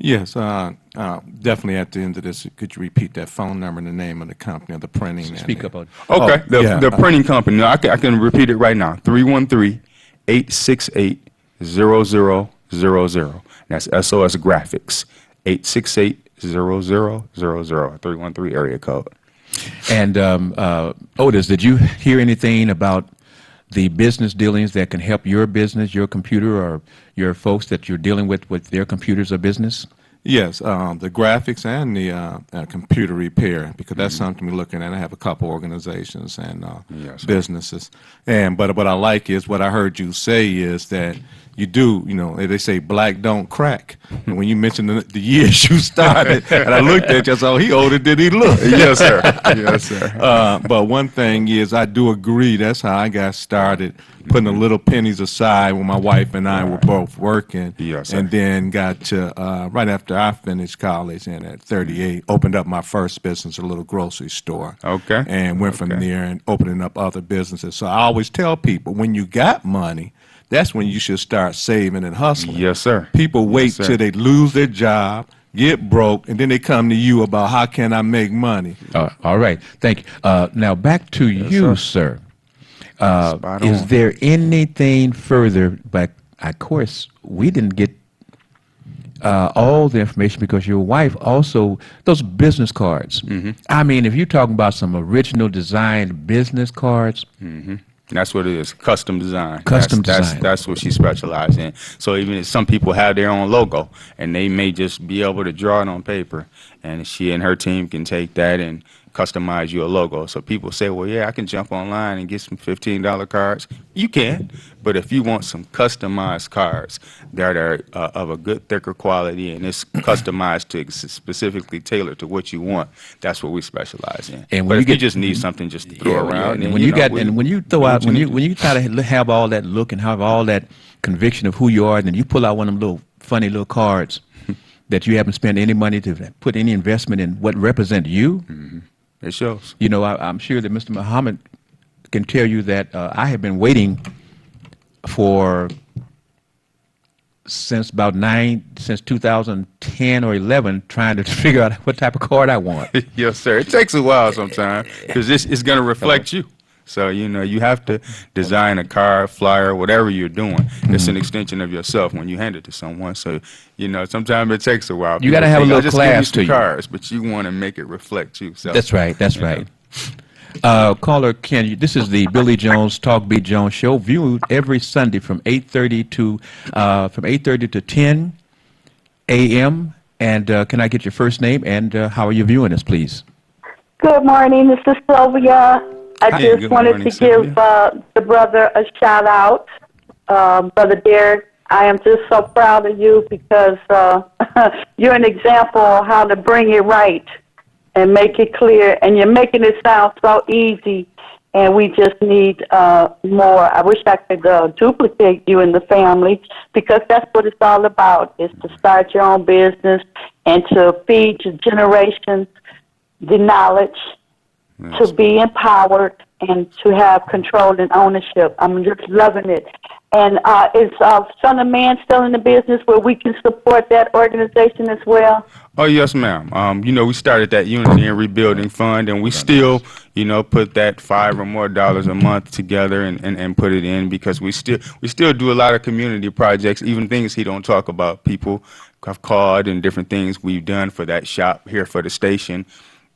Yes, definitely at the end of this, could you repeat that phone number and the name of the company of the printing? and Speak the- up on Okay, yeah, the printing company. No, I can repeat it right now. 313-868-0000. That's SOS Graphics. 868-0000. 313 area code. And Otis, did you hear anything about the business dealings that can help your business, your computer, or your folks that you're dealing with their computers or business? Yes, the graphics and the computer repair, because that's something we're looking at. I have a couple organizations and Yes, sir. businesses, but what I like is what I heard you say is that you do, they say black don't crack. And when you mentioned the years you started, and I looked at you, I said, oh, he older than he looked. Yes, sir. Yes, sir. But one thing is, I do agree, that's how I got started, putting the little pennies aside when my wife and I were both working. Yes, sir. And then got to, right after I finished college and at 38, opened up my first business, a little grocery store. Okay. And went from there and opening up other businesses. So I always tell people, when you got money, that's when you should start saving and hustling. Yes, sir. People wait Yes, sir. till they lose their job, get broke, and then they come to you about how can I make money. All right, thank you. Now back to you, sir. Spot Is on. there anything further? But of course, we didn't get all the information because your wife also, those business cards. Mm-hmm. I mean, if you're talking about some original designed business cards, Mm-hmm. That's what it is, custom design. Custom That's- design. That's what she specializes in. So even if some people have their own logo, and they may just be able to draw it on paper, and she and her team can take that and customize you a logo. So people say, well, yeah, I can jump online and get some $15 cards. You can, but if you want some customized cards that are of a good, thicker quality, and it's customized to specifically tailored to what you want, that's what we specialize in. And when but you if you get- just need something just to throw yeah, around, and then, when you know, got we- and when you do throw what out you when need you to when you try to have all that look and have all that conviction of who you are, then you pull out one of them little funny little cards that you haven't spent any money to put any investment in what represent you. It shows. You know, I'm sure that Mr. Muhammad can tell you that I have been waiting for since 2010 or 11, trying to figure out what type of card I want. Yes, sir. It takes a while sometimes because this is going to reflect you. So, you have to design a card, flyer, whatever you're doing. It's an extension of yourself when you hand it to someone. So, sometimes it takes a while. You gotta People have a think, little "I'll just give class some to you." cards, but you want to make it reflect you. So, That's right. That's right. Caller Ken, this is the Billy Jones Talk Beat Jones show, viewed every Sunday from 8:30 to 10 a.m. And can I get your first name and how are you viewing us, please? Good morning, this is Sylvia. I Hi, just good wanted morning, to Sylvia. give the brother a shout out. Brother Derek, I am just so proud of you because you're an example of how to bring it right and make it clear. And you're making it sound so easy, and we just need more. I wish I could duplicate you in the family because that's what it's all about, is to start your own business and to feed your generations the knowledge, to be empowered and to have control and ownership. I'm just loving it. And is Son of Man still in the business where we can support that organization as well? Oh, yes, ma'am. You know, we started that Unity and Rebuilding Fund, and we still, you know, put that $5 or more a month together and put it in, because we still do a lot of community projects, even things he don't talk about. People have called and different things we've done for that shop here for the station.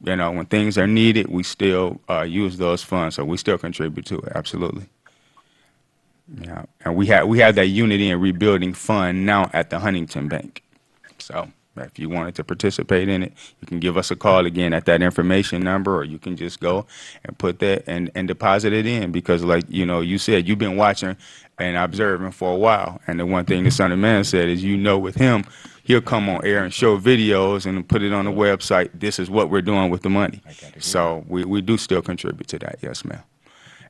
You know, when things are needed, we still use those funds, so we still contribute to it, absolutely. Yeah, and we have that Unity and Rebuilding Fund now at the Huntington Bank. So if you wanted to participate in it, you can give us a call again at that information number, or you can just go and put that and deposit it in, because like, you know, you said you've been watching and observing for a while, and the one thing the Son of Man said is, you know, with him, he'll come on air and show videos and put it on the website. This is what we're doing with the money. So we do still contribute to that, yes, ma'am.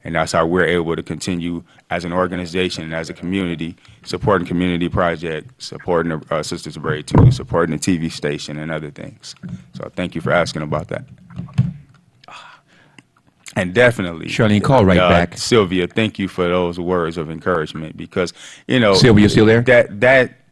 And that's how we're able to continue as an organization and as a community, supporting community projects, supporting the Sisters of Braid 2, supporting the TV station and other things. So thank you for asking about that. And definitely, Charlene, call right back. Sylvia, thank you for those words of encouragement, because, you know, Sylvia, still there?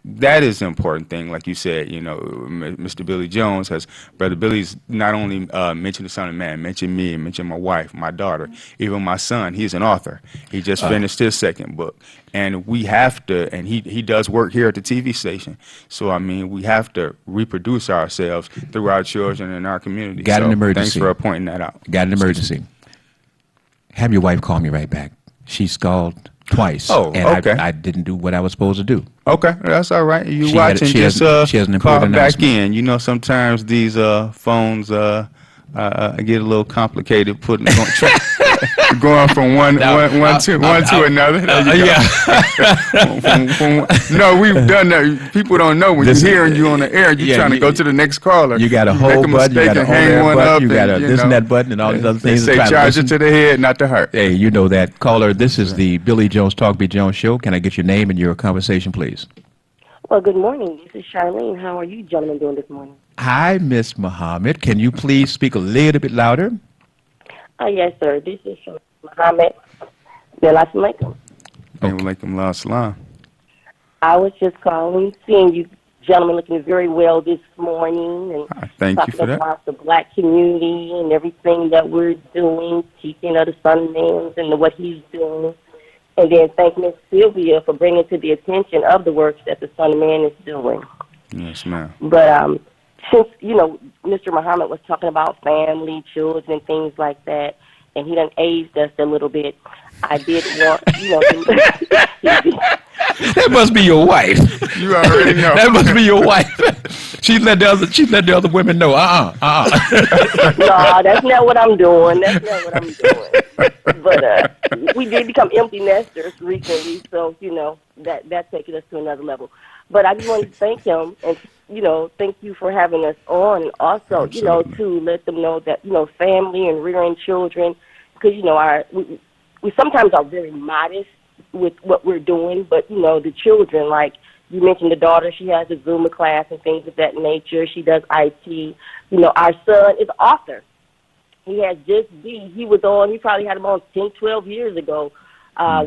That is an important thing. Like you said, you know, Mr. Billy Jones Brother Billy's not only mentioned the Son of Man, mentioned me, mentioned my wife, my daughter, even my son. He's an author. He just finished his second book. And we have to, and he does work here at the TV station. So, I mean, we have to reproduce ourselves through our children and our community. Got an emergency. Thanks for pointing that out. Got an emergency. Have your wife call me right back. She's called twice. Oh, and okay. I didn't do what I was supposed to do. Okay, that's all right. You She watching? she has an call important back announcement. in. You know, sometimes these phones get a little complicated. Going from one to another. No, we've done that. People don't know when you're hearing you on the air. You're trying to go to the next caller. You got a make whole button, you got a hang on one button, up, you got a and, this and know, that button and all these other they things. say Trying to charge it listen. to the head, not the heart. Hey, you know that. Caller, this is the Billy Jones Talk Be Jones show. Can I get your name and your conversation, please? Well, good morning. This is Charlene. How are you gentlemen doing this morning? Hi, Miss Muhammad. Can you please speak a little bit louder? Yes, sir. This is Muhammad. Assalamualaikum. Alaikum salam. I was just calling, seeing you gentlemen looking very well this morning, and Thank you talking for that. about the black community and everything that we're doing, teaching of the Son of Man and what he's doing. And then thank Miss Sylvia for bringing to the attention of the works that the Son of Man is doing. Yes, ma'am. But since, you know, Mr. Muhammad was talking about family, children, and things like that, and he done aged us a little bit, I did want, you know, That must be your wife. You already know. That must be your wife. She let the other women know. No, that's not what I'm doing. That's not what I'm doing. But we did become empty nesters recently, so, you know, that taking us to another level. But I just wanted to thank him and, you know, thank you for having us on. Also, you know, to let them know that, you know, family and rearing children, because, you know, we sometimes are very modest with what we're doing, but, you know, the children, like you mentioned the daughter, she has a Zumba class and things of that nature. She does IT. You know, our son is an author. He has Just Be. He probably had him on 10, 12 years ago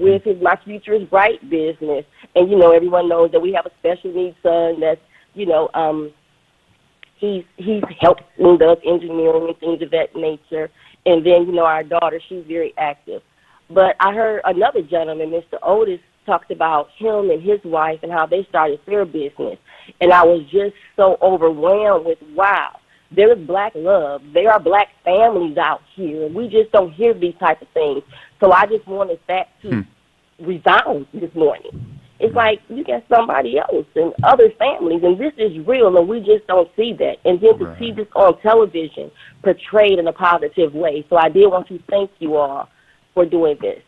with his My Future is Bright business. And, you know, everyone knows that we have a special needs son that's, you know, he's helping us engineering and things of that nature. And then, you know, our daughter, she's very active. But I heard another gentleman, Mr. Otis, talked about him and his wife and how they started their business. And I was just so overwhelmed with, wow, there is black love. There are black families out here, and we just don't hear these type of things. So I just wanted that to resound this morning. It's like you got somebody else and other families, and this is real, and we just don't see that. And then to see this on television portrayed in a positive way. So I did want to thank you all for doing this.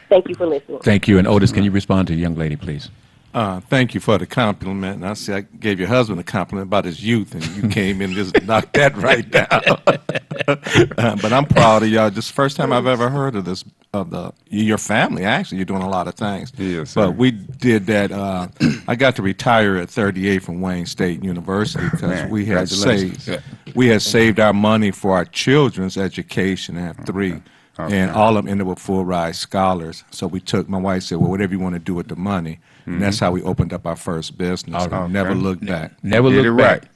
Thank you for listening. Thank you. And Otis, can you respond to the young lady, please? Thank you for the compliment. And I see I gave your husband a compliment about his youth, and you came in and just knocked that right down. But I'm proud of y'all. Just first time I've ever heard of this, your family. Actually, you're doing a lot of things. Yes, but we did that. I got to retire at 38 from Wayne State University because we had saved our money for our children's education. I have 3 and all of them ended up with full ride scholars. So we took, my wife said, well, whatever you want to do with the money. And that's how we opened up our first business. Okay. Never looked back. Never looked back.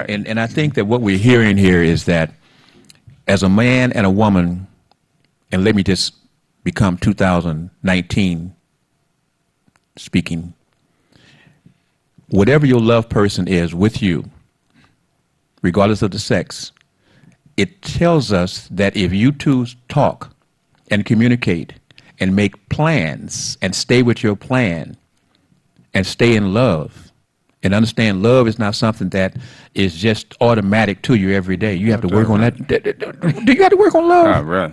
And I think that what we're hearing here is that as a man and a woman, and let me just become 2019 speaking, whatever your love person is with you, regardless of the sex, it tells us that if you two talk and communicate and make plans and stay with your plan and stay in love and understand love is not something that is just automatic to you every day. You have to work on that. Do you have to work on love? Right.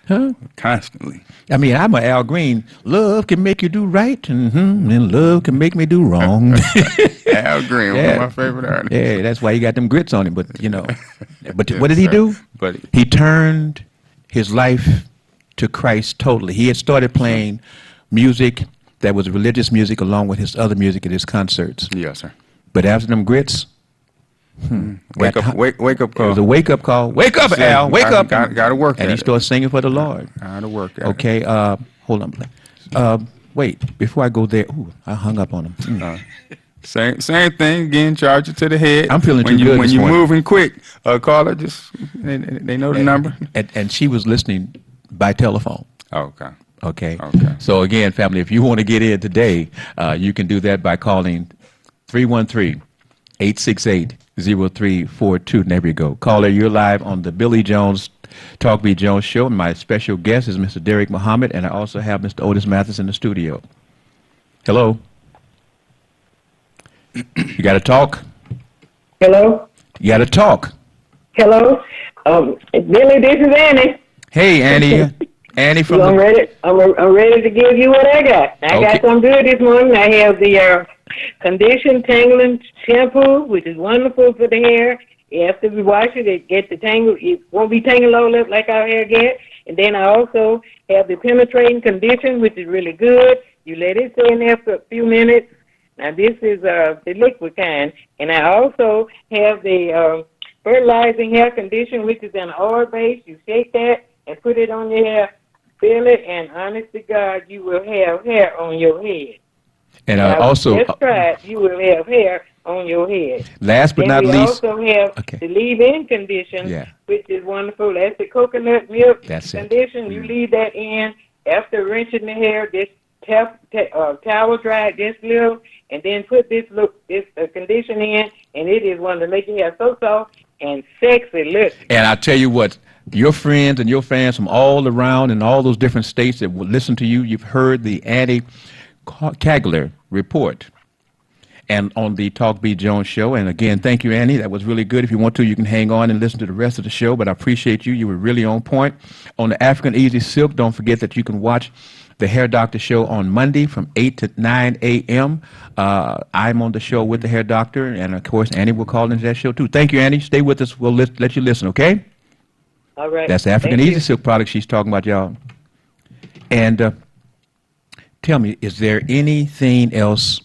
Huh? Constantly. I mean, I'm a Al Green. Love can make you do right, and love can make me do wrong. Al Green, one of my favorite artists. Yeah, that's why he got them grits on him. But, you know, but what did he do? Buddy. He turned his life to Christ totally. He had started playing music that was religious music along with his other music at his concerts. Yes, sir. But after them grits, wake up call. It was a wake up call. Wake up, Al. Wake up. Got to work. And he started singing for the Lord. Got to work. Okay. Hold on. Wait. Before I go there, I hung up on him. Same thing. Getting charged to the head. I'm feeling when too good when this you're morning. moving quick. Caller, just they know the number. And she was listening by telephone. Okay. Okay. So again, family, if you want to get in today, you can do that by calling 313-868-0342. There we go. Caller, you're live on the Billy Jones Talk B. Jones show. And my special guest is Mr. Derek Muhammad, and I also have Mr. Otis Mathis in the studio. Hello. You got to talk. Hello. You got to talk. Hello. Billy, this is Annie. Hey, Annie. Annie from. I'm ready. I'm ready to give you what I got. I got some good this morning. I have the condition tangling shampoo, which is wonderful for the hair. After we wash it, it gets the tangle. It won't be tangled all up like our hair gets. And then I also have the penetrating condition, which is really good. You let it stay in there for a few minutes. Now this is the liquid kind, and I also have the fertilizing hair condition, which is an oil base. You shake that and put it on your hair, feel it, and honest to God, you will have hair on your head. And now, also, just try it. You will have hair on your head. Last but not we least, also have the leave-in condition, which is wonderful. That's the coconut milk condition. You leave that in after rinsing the hair. Just towel dry just a little, and then put this condition in, and it is one to make your hair so soft and sexy looking. And I tell you what, your friends and your fans from all around in all those different states that will listen to you, you've heard the Annie Kagler report and on the Talk B. Jones show. And again, thank you, Annie. That was really good. If you want to, you can hang on and listen to the rest of the show, but I appreciate you. You were really on point. On the African Easy Silk, don't forget that you can watch the Hair Doctor show on Monday from 8 to 9 a.m. I'm on the show with the Hair Doctor, and of course, Annie will call into that show too. Thank you, Annie. Stay with us. We'll let you listen, okay? All right. That's the African Thank Easy you. Silk product she's talking about, y'all. And tell me, is there anything else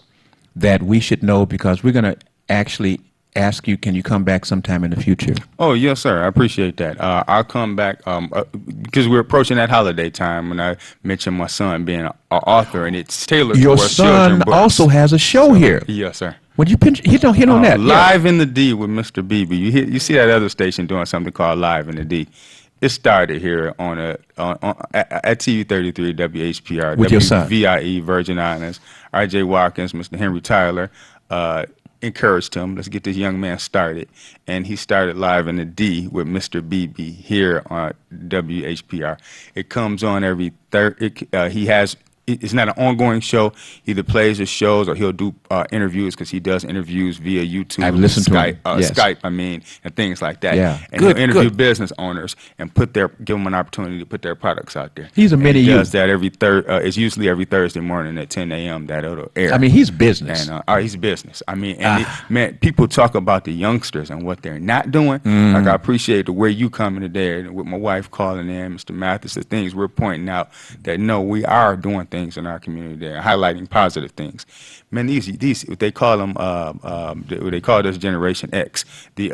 that we should know? Because we're going to actually ask you, can you come back sometime in the future? Oh, yes, sir. I appreciate that. I'll come back because we're approaching that holiday time, and I mentioned my son being an author, and it's tailored Your towards son children books. also has a show here. Yes, sir. Would you hit on that? Live in the D with Mr. Beebe. You see that other station doing something called Live in the D. It started here at TV 33 WHPR, With your son. WVIE, Virgin Islands. R.J. Watkins, Mr. Henry Tyler, encouraged him. Let's get this young man started. And he started Live in the D with Mr. Beebe here on WHPR. It comes on every it's not an ongoing show. He either plays his shows or he'll do interviews, because he does interviews via YouTube. I've listened to him. Yes. Skype, and things like that. Yeah. And he'll interview business owners and give them an opportunity to put their products out there. He's a mini He you. does that it's usually every Thursday morning at 10 a.m. that it'll air. I mean, he's business. And he's business. I mean, and man, people talk about the youngsters and what they're not doing. Like, I appreciate the way you coming today, and with my wife calling in, Mr. Mathis, the things we're pointing out that no, we are doing things in our community there, highlighting positive things. Man, these they call them they call this Generation X, the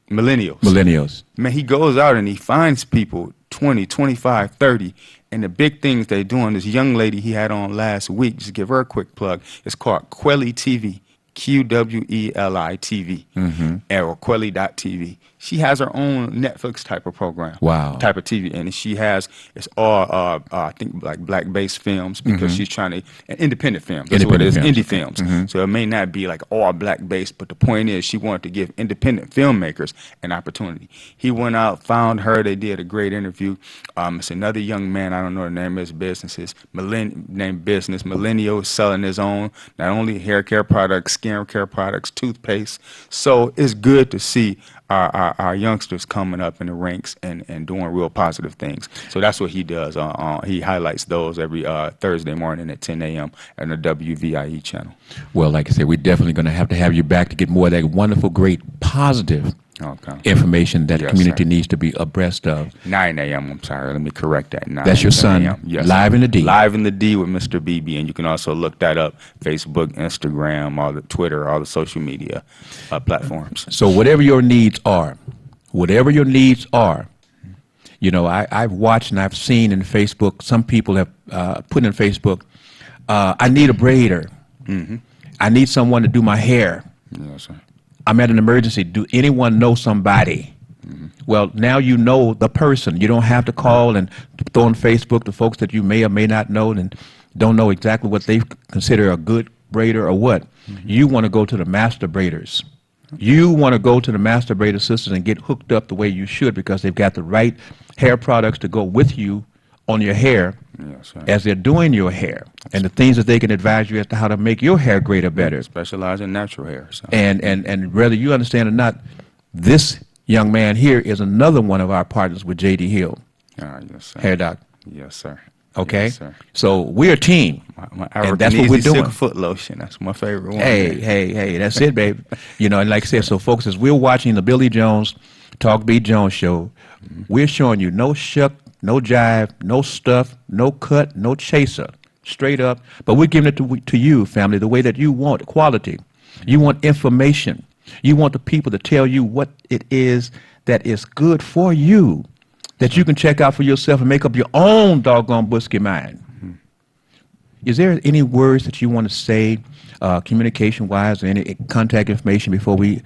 millennials. Millennials. Man, he goes out and he finds people 20, 25, 30. And the big things they doing, this young lady he had on last week, just give her a quick plug, it's called Quelly TV, Qweli TV, or Quelly.tv. She has her own Netflix type of program. Wow. Type of TV. And it's all, I think, like black-based films, because she's trying to, and independent films. That's what it is, indie films. So it may not be like all black-based, but the point is she wanted to give independent filmmakers an opportunity. He went out, found her, they did a great interview. It's another young man, I don't know the name of his businesses, Millennial, selling his own, not only hair care products, skin care products, toothpaste. So it's good to see our youngsters coming up in the ranks and doing real positive things. So that's what he does. He highlights those every Thursday morning at 10 a.m. on the WVIE channel. Well, like I said, we're definitely going to have you back to get more of that wonderful, great, positive information that the community needs to be abreast of. 9 a.m. I'm sorry. Let me correct that. 9 That's your son, Yes, Live in the D. Live in the D with Mr. BB. And you can also look that up, Facebook, Instagram, all the Twitter, all the social media platforms. So whatever your needs are, you know, I've watched and I've seen in Facebook, some people have put in Facebook, I need a braider. I need someone to do my hair. Yes, sir. I'm at an emergency. Do anyone know somebody? Well, now you know the person. You don't have to call and throw on Facebook the folks that you may or may not know and don't know exactly what they consider a good braider or what. You want to go to the master braiders. You want to go to the master braider sisters and get hooked up the way you should, because they've got the right hair products to go with you on your hair as they're doing your hair, and the things that they can advise you as to how to make your hair greater, better. Specialize in natural hair. So. And whether you understand or not, this young man here is another one of our partners with J.D. Hill. Yes, sir. Hair Doc. Yes, sir. Okay? Yes, sir. So we're a team, and that's what we're doing. Foot lotion. That's my favorite one. Hey, that's it, baby. You know, and like I said, so folks, as we're watching the Billy Jones, Talk Beat Jones show, we're showing you no shuck, no jive, no stuff, no cut, no chaser, straight up. But we're giving it to you, family, the way that you want quality. You want information. You want the people to tell you what it is that is good for you, that you can check out for yourself and make up your own doggone busky mind. Is there any words that you want to say, communication-wise, or any contact information before we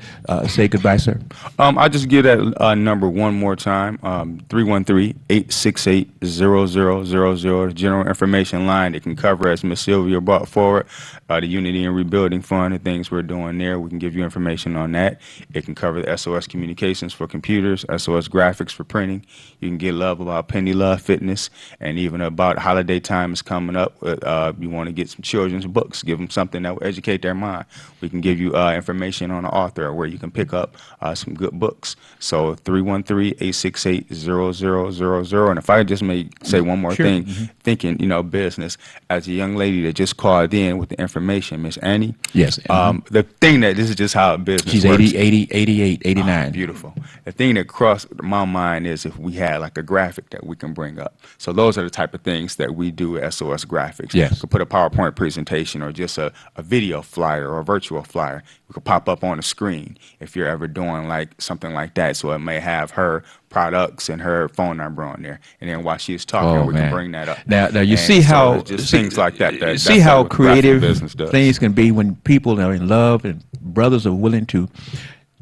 say goodbye, sir? I'll just give that number one more time, 313-868-0000, general information line. It can cover, as Ms. Sylvia brought forward, the Unity and Rebuilding Fund and things we're doing there. We can give you information on that. It can cover the SOS Communications for computers, SOS Graphics for printing. You can get love about Penny Love Fitness, and even about holiday time is coming up. You want to get some children's books, give them something that will educate their mind. We can give you information on the author where you can pick up some good books. So 313-868-0000. And if I just may say one more thing, thinking, you know, business, as a young lady that just called in with the information, Miss Annie. Yes. The thing that this is just how business She's works. 80, 88, 89. Beautiful. The thing that crossed my mind is if we had like a graphic that we can bring up. So those are the type of things that we do at SOS Graphics. Yes. We could put a PowerPoint presentation or just a video flyer or a virtual flyer. We could pop up on the screen if you're ever doing like something like that. So it may have her products and her phone number on there. And then while she's talking, we can bring that up. Now you And see so how it's just things like that. You see how creative business does. things can be when people are in love and brothers are willing to,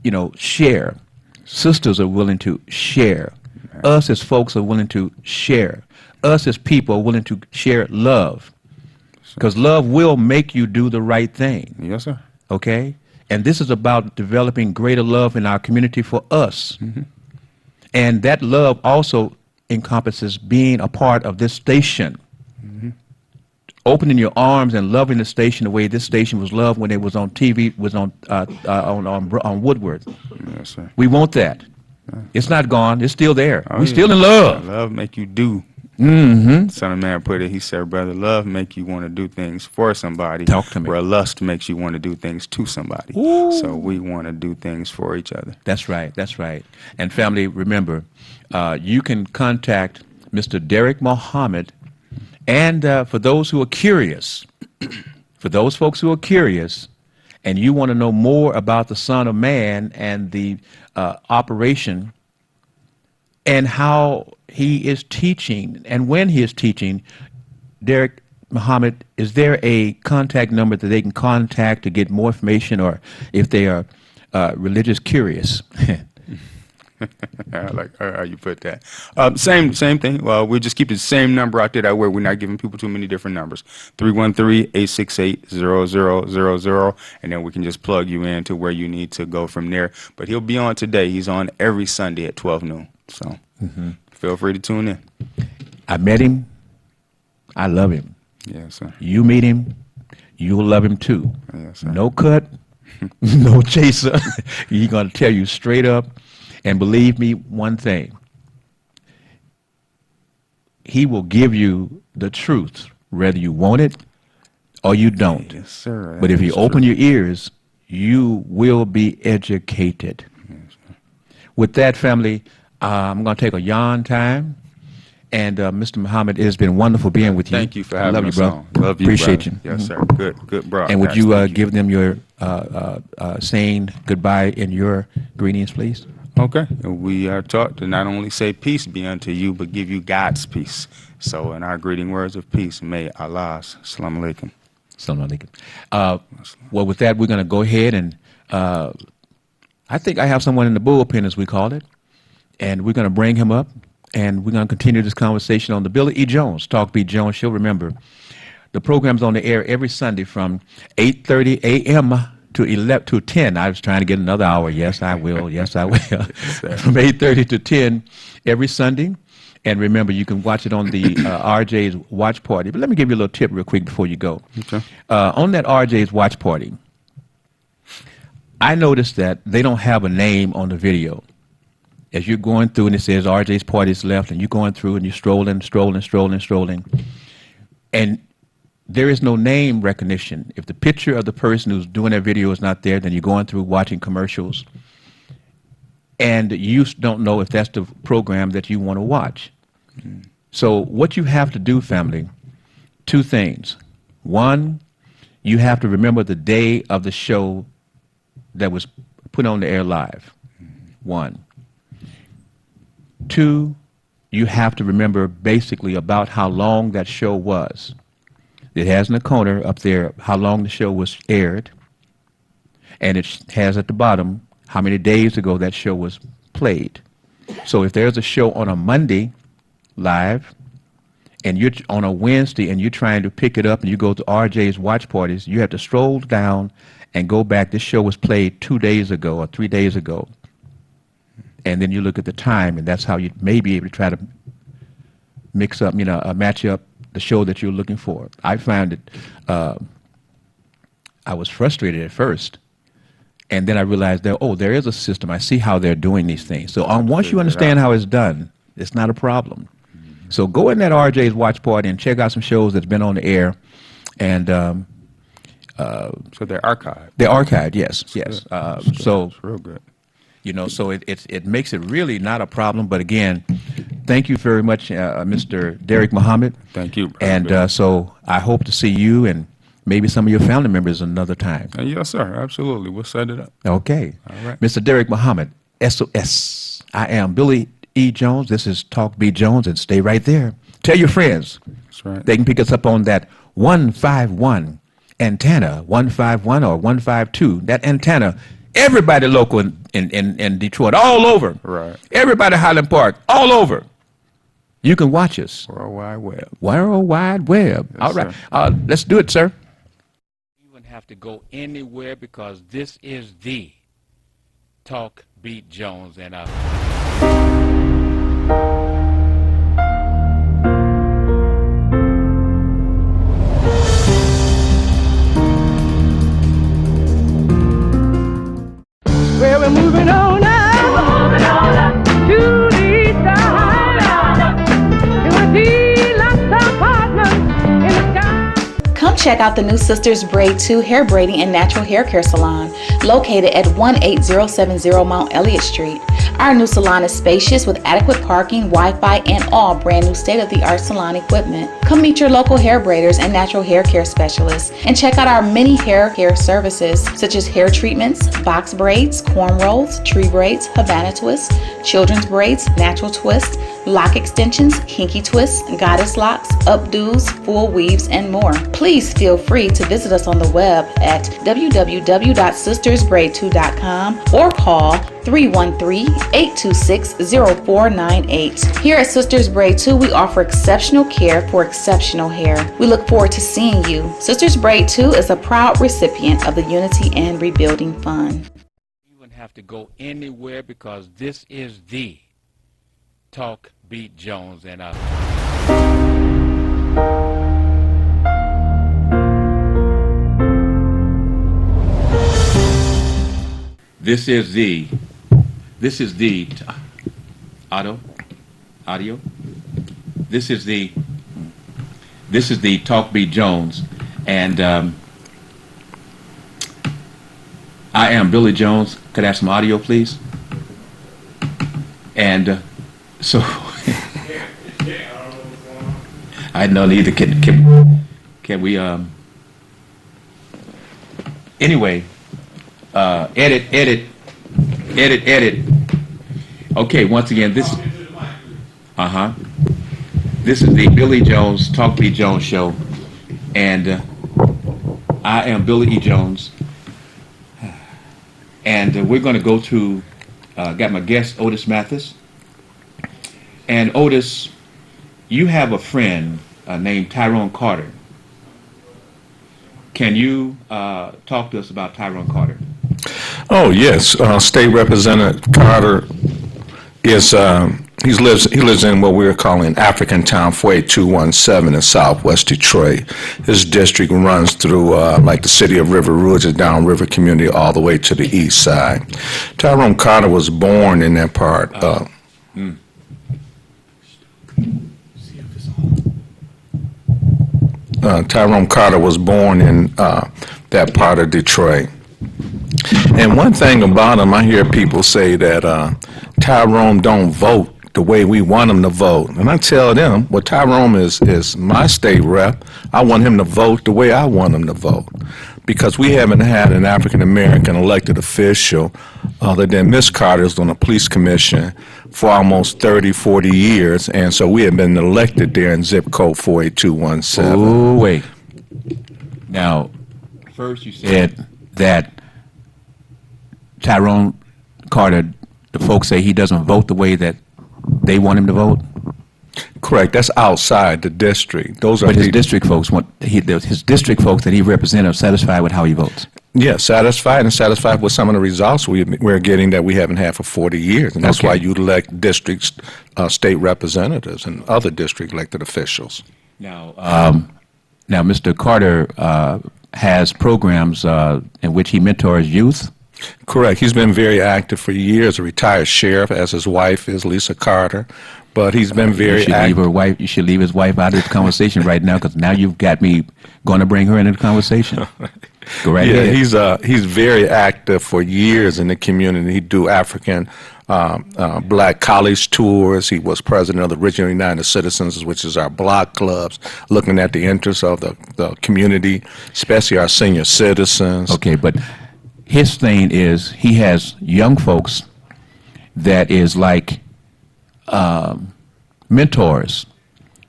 you know, share. Sisters are willing to share. Us as folks are willing to share. Us as people are willing to share love. Because love will make you do the right thing. Yes, sir. Okay? And this is about developing greater love in our community for us. And that love also encompasses being a part of this station. Opening your arms and loving the station the way this station was loved when it was on TV, was on Woodward. Yes, sir. We want that. It's not gone. It's still there. Oh, We're yeah. still in love. Love make you do. Mm-hmm. Son of Man put it, he said, brother, love make you want to do things for somebody. Talk to me. Where lust makes you want to do things to somebody. So we want to do things for each other. That's right. That's right. And family, remember, you can contact Mr. Derek Mohammed. And for those who are curious, for those folks who are curious, and you want to know more about the Son of Man and the operation and how he is teaching. And when he is teaching, Derek Muhammad, is there a contact number that they can contact to get more information, or if they are religious curious? I like how you put that. Same thing. Well, we just keep the same number out there. That way we're not giving people too many different numbers. 313-868-0000, and then we can just plug you in to where you need to go from there. But he'll be on today. He's on every Sunday at 12 noon. So feel free to tune in. I met him. I love him. Yes, sir. You meet him, you'll love him too. Yes, sir. No cut, no chaser. He's going to tell you straight up. And believe me, one thing, he will give you the truth, whether you want it or you don't. Yes, sir. But if you open your ears, you will be educated. Yes, with that, family, I'm going to take a yawn time. And Mr. Muhammad, it has been wonderful being with you. Thank you for having us, us on. Love you, Appreciate brother. you. Yes, sir. Good broadcast. And would you give them your saying goodbye in your greetings, please? Okay. We are taught to not only say peace be unto you, but give you God's peace. So in our greeting words of peace, may Allah's Assalamu alaikum. Assalamu alaikum. Well, with that, we're going to go ahead and I think I have someone in the bullpen, as we call it, and we're going to bring him up, and we're going to continue this conversation on the Billy E. Jones, Talk B. Jones Show. Remember, the program's on the air every Sunday from 8:30 a.m. to 10. I was trying to get another hour. Yes, I will. Yes, I will. From 8:30 to 10 every Sunday. And remember, you can watch it on the RJ's Watch Party. But let me give you a little tip real quick before you go. Okay. On that RJ's Watch Party, I noticed that they don't have a name on the video. As you're going through and it says RJ's Party's left, and you're going through and you're strolling. And there is no name recognition. If the picture of the person who's doing that video is not there, then you're going through watching commercials, and you don't know if that's the program that you want to watch. So what you have to do, family, two things. One, you have to remember the day of the show that was put on the air live. One. Two, you have to remember basically about how long that show was. It has in the corner up there how long the show was aired, and it has at the bottom how many days ago that show was played. So if there's a show on a Monday live, and you're on a Wednesday and you're trying to pick it up and you go to RJ's Watch Parties, you have to stroll down and go back. This show was played 2 days ago or 3 days ago. And then you look at the time, and that's how you may be able to try to mix up, match up the show that you're looking for. I found it, I was frustrated at first, and then I realized that, there is a system. I see how they're doing these things. So once you understand how it's done, it's not a problem. So go in that RJ's Watch Party and check out some shows that's been on the air, and so they're archived. They're archived, yes. So it's real good. So it makes it really not a problem. But again, thank you very much, Mr. Derek Muhammad. Thank you. And so I hope to see you and maybe some of your family members another time. Yes, sir. Absolutely. We'll set it up. Okay. All right. Mr. Derek Muhammad, SOS. I am Billy E. Jones. This is Talk B. Jones, and stay right there. Tell your friends. That's right. They can pick us up on that 151 antenna, 151 or 152. That antenna. Everybody local in Detroit, all over. Right. Everybody Highland Park, all over. You can watch us. World Wide Web. World Wide Web. Yes, all right. Let's do it, sir. You wouldn't have to go anywhere because this is the Talk Beat Jones and Well, we're moving on now. To the side. You will see lots of partners in the sky. Come check out the new Sisters Braid 2 hair braiding and natural hair care salon located at 18070 Mount Elliott Street. Our new salon is spacious with adequate parking, Wi-Fi, and all brand new state-of-the-art salon equipment. Come meet your local hair braiders and natural hair care specialists and check out our many hair care services such as hair treatments, box braids, cornrows, tree braids, Havana twists, children's braids, natural twists, lock extensions, kinky twists, goddess locks, updos, full weaves, and more. Please feel free to visit us on the web at www.sistersbraid2.com or call 313-826-0498. Here at Sisters Braid 2, we offer exceptional care for exceptional hair. We look forward to seeing you. Sisters Braid 2 is a proud recipient of the Unity and Rebuilding Fund. You wouldn't have to go anywhere because this is the Talk Beat Jones and us. This is the audio. This is the Talk Beat Jones, and I am Billy Jones. Could I have some audio, please? And so I know neither can we anyway. Edit. Okay, once again, this is this is the Billy Jones Talk Beat Jones show, and I am Billy E. Jones, and we're going to go to got my guest Otis Mathis, and Otis, you have a friend named Tyrone Carter. Can you talk to us about Tyrone Carter? Oh yes, State Representative Carter is he lives in what we're calling African Town 48217 in Southwest Detroit. His district runs through like the city of River Rouge, down River Community, all the way to the east side. Tyrone Carter was born in that part. Tyrone Carter was born in that part of Detroit. And one thing about him, I hear people say that Tyrone don't vote the way we want him to vote. And I tell them, well, Tyrone is my state rep. I want him to vote the way I want him to vote. Because we haven't had an African-American elected official other than Miss Carter's on the police commission for almost 30, 40 years. And so we have been elected there in zip code 48217. Oh, wait. Now, first you said that Tyrone Carter, the folks say he doesn't vote the way that they want him to vote? Correct. That's outside the district. Those are but his district folks his district folks that he represents are satisfied with how he votes. Yeah, satisfied and satisfied with some of the results we're getting that we haven't had for 40 years, and that's why you elect districts, state representatives, and other district elected officials. Now, Mr. Carter has programs in which he mentors youth. Correct. He's been very active for years, a retired sheriff, as his wife is, Lisa Carter. But he's been very active. You should leave his wife out of this conversation right now, because now you've got me going to bring her into the conversation. Go right ahead. He's very active for years in the community. He do African black college tours. He was president of the Regional United Citizens, which is our block clubs, looking at the interests of the community, especially our senior citizens. Okay, but his thing is he has young folks that is like mentors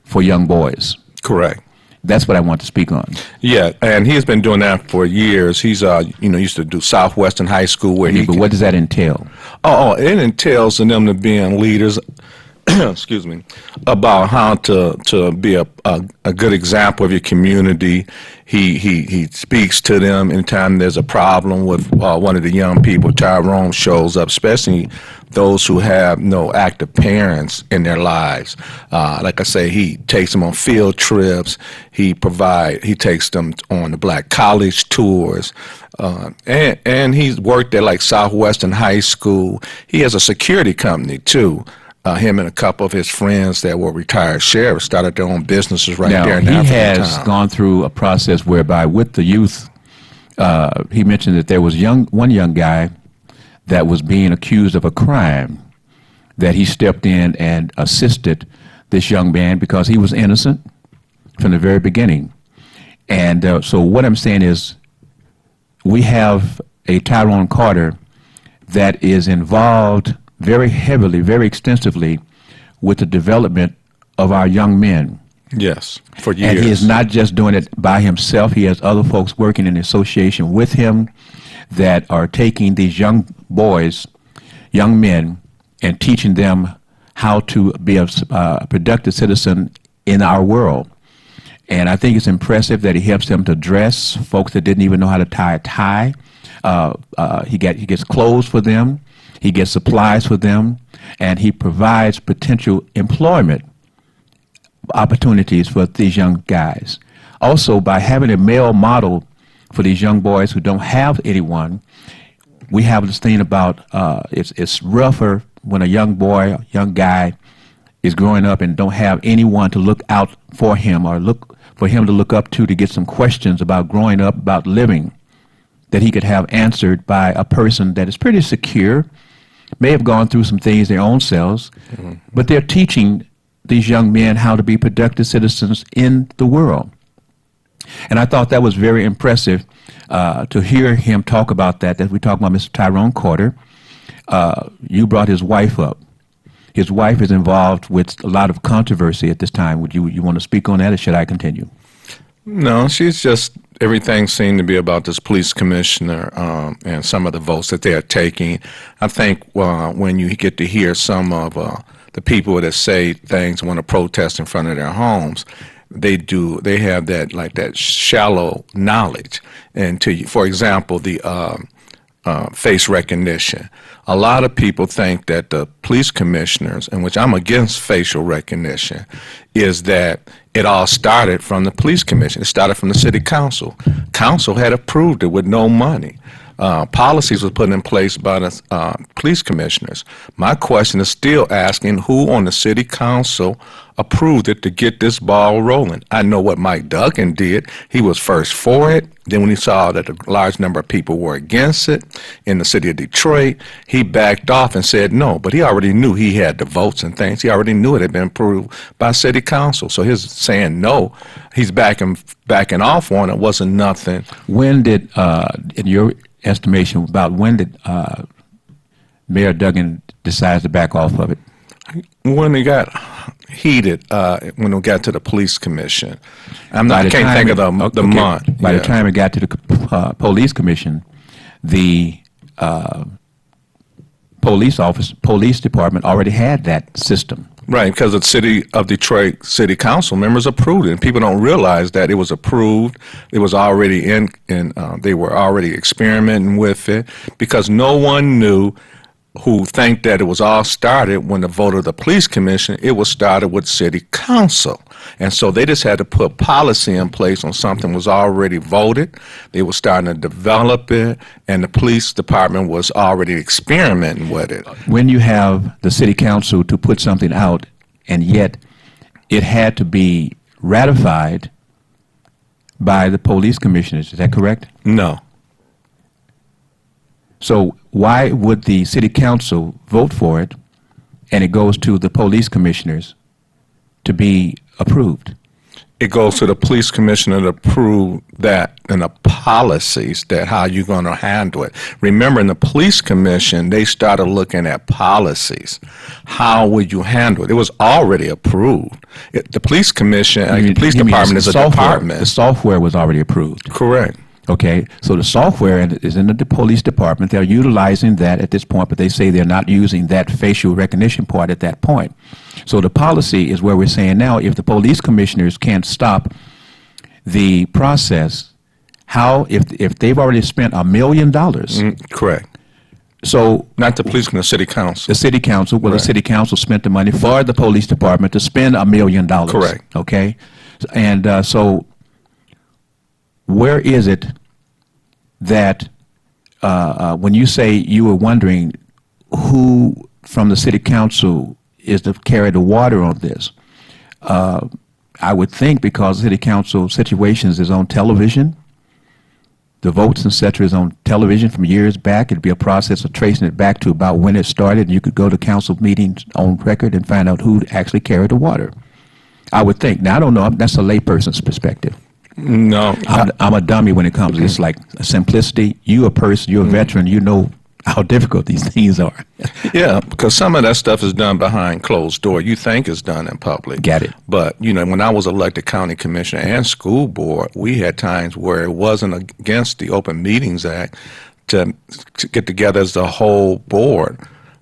for young boys. Correct. That's what I want to speak on. Yeah, and he has been doing that for years. He's used to do Southwestern High School where but what does that entail? It entails in them to being leaders. Excuse me, about how to be a good example of your community. He speaks to them anytime there's a problem with one of the young people. Tyrone shows up, especially those who have no active parents in their lives. Like I say, he takes them on field trips. He takes them on the black college tours. And he's worked at like Southwestern High School. He has a security company too. Him and a couple of his friends that were retired sheriffs started their own businesses right there in African He has Town. gone through a process whereby with the youth, he mentioned that there was one young guy that was being accused of a crime. that he stepped in and assisted this young man because he was innocent from the very beginning. And so what I'm saying is we have a Tyrone Carter that is involved very heavily, very extensively with the development of our young men. Yes, for years. And he is not just doing it by himself. He has other folks working in association with him that are taking these young boys, young men, and teaching them how to be a productive citizen in our world. And I think it's impressive that he helps them to dress, folks that didn't even know how to tie a tie. He gets clothes for them, he gets supplies for them, and he provides potential employment opportunities for these young guys. Also, by having a male model for these young boys who don't have anyone, we have this thing about it's rougher when a young boy, young guy is growing up and don't have anyone to look out for him or look for him to look up to get some questions about growing up, about living, that he could have answered by a person that is pretty secure, may have gone through some things their own selves, but they're teaching these young men how to be productive citizens in the world. And I thought that was very impressive to hear him talk about that we talk about Mr. Tyrone Carter. You brought his wife up. His wife is involved with a lot of controversy at this time. Would you want to speak on that, or should I continue? No, she's just, everything seemed to be about this police commissioner and some of the votes that they are taking. I think when you get to hear some of the people that say things, want to protest in front of their homes, they have that, like that shallow knowledge. And for example, the face recognition. A lot of people think that the police commissioners, in which I'm against facial recognition, is that it all started from the police commission. It started from the city council. Council had approved it with no money. Policies were put in place by the police commissioners. My question is still asking who on the city council approved it to get this ball rolling. I know what Mike Duggan did. He was first for it. Then when he saw that a large number of people were against it in the city of Detroit, he backed off and said no. But he already knew he had the votes and things. He already knew it had been approved by city council. So his saying no, he's backing off on it wasn't nothing. When did, in your estimation, about when did Mayor Duggan decide to back off of it? When it got heated, when it got to the police commission. I can't think of the month. By the time it got to the police commission, the police department already had that system. Right, because the city of Detroit city council members approved it. And people don't realize that it was approved. It was already they were already experimenting with it, because no one knew who think that it was all started when the vote of the police commission. It was started with city council. And so they just had to put policy in place on something was already voted. They were starting to develop it, and the police department was already experimenting with it. When you have the city council to put something out, and yet it had to be ratified by the police commissioners, is that correct? No. So why would the city council vote for it and it goes to the police commissioners to be approved? It goes to the police commissioner to approve that and the policies that how you're going to handle it. Remember, in the police commission, they started looking at policies. How would you handle it? It was already approved. The police commission, the police department is a department. The software was already approved. Correct. Okay, so the software is in the police department. They're utilizing that at this point, but they say they're not using that facial recognition part at that point. So the policy is where we're saying now, if the police commissioners can't stop the process, how, if they've already spent $1 million? Correct. So not the police commissioner, the city council. The city council, well, right. The city council spent the money for the police department to spend $1 million. Correct. Okay, and so where is it that when you say you were wondering who from the city council is to carry the water on this, I would think because city council situations is on television, the votes, et cetera, is on television from years back. It'd be a process of tracing it back to about when it started. You could go to council meetings on record and find out who actually carried the water. I would think. Now, I don't know. That's a layperson's perspective. No. I'm a dummy when it comes. It's like simplicity. You a person, you're a veteran, you know how difficult these things are. Yeah, because some of that stuff is done behind closed door. You think it's done in public. Got it. But, you know, when I was elected county commissioner and school board, we had times where it wasn't against the Open Meetings Act to get together as the whole board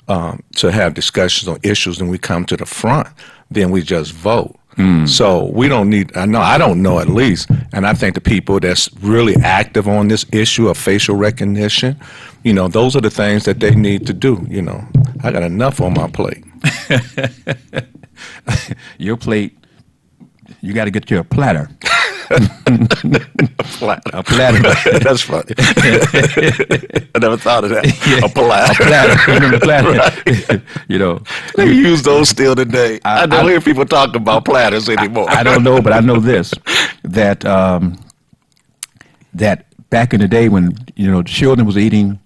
to have discussions on issues, and we come to the front. Then we just vote. So we don't need, I don't know at least, and I think the people that's really active on this issue of facial recognition, you know, those are the things that they need to do, you know. I got enough on my plate. Your plate, you got to get you a platter. A platter. That's funny. I never thought of that. Yeah. A platter. A platter. Remember the platter? Right. You know. They use those still today. I don't hear people talking about platters anymore. I don't know, but I know this, that that back in the day when, you know, children was eating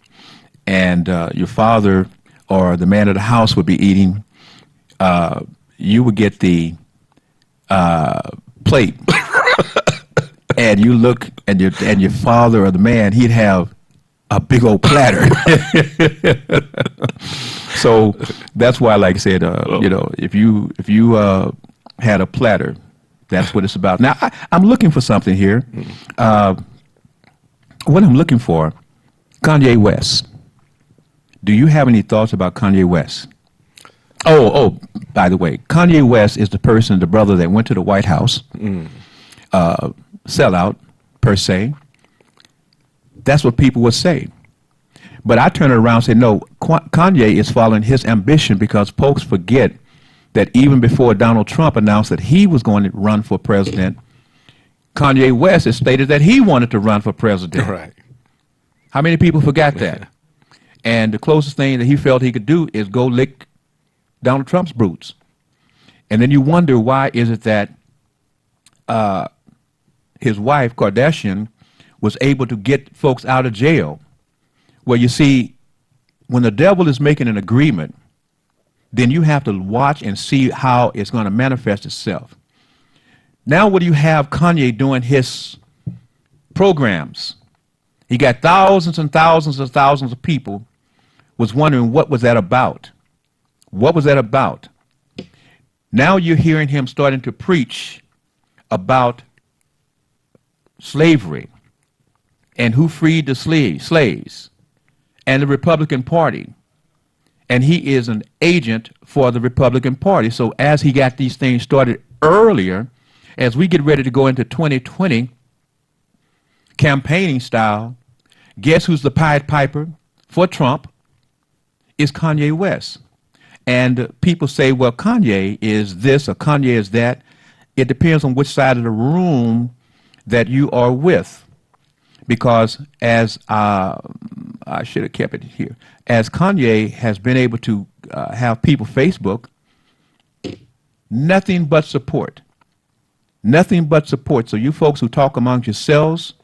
and your father or the man of the house would be eating, you would get the plate. And you look, and your father or the man, he'd have a big old platter. So that's why, like I said, you know, if you had a platter, that's what it's about. Now I'm looking for something here. What I'm looking for, Kanye West. Do you have any thoughts about Kanye West? Oh, by the way, Kanye West is the person, the brother that went to the White House. Sellout, per se. That's what people would say. But I turn it around and say, no, Kanye is following his ambition, because folks forget that even before Donald Trump announced that he was going to run for president, Kanye West has stated that he wanted to run for president. Right. How many people forgot that? And the closest thing that he felt he could do is go lick Donald Trump's boots. And then you wonder, why is it that his wife, Kardashian, was able to get folks out of jail? Well, you see, when the devil is making an agreement, then you have to watch and see how it's going to manifest itself. Now, what do you have Kanye doing his programs? He got thousands and thousands and thousands of people was wondering, what was that about? What was that about? Now you're hearing him starting to preach about slavery and who freed the slaves and the Republican Party. And he is an agent for the Republican Party. So as he got these things started earlier, as we get ready to go into 2020 campaigning style, guess who's the Pied Piper for Trump? Is Kanye West. And people say, well, Kanye is this or Kanye is that. It depends on which side of the room that you are with. Because as I should have kept it here, as Kanye has been able to have people Facebook, nothing but support. Nothing but support. So you folks who talk amongst yourselves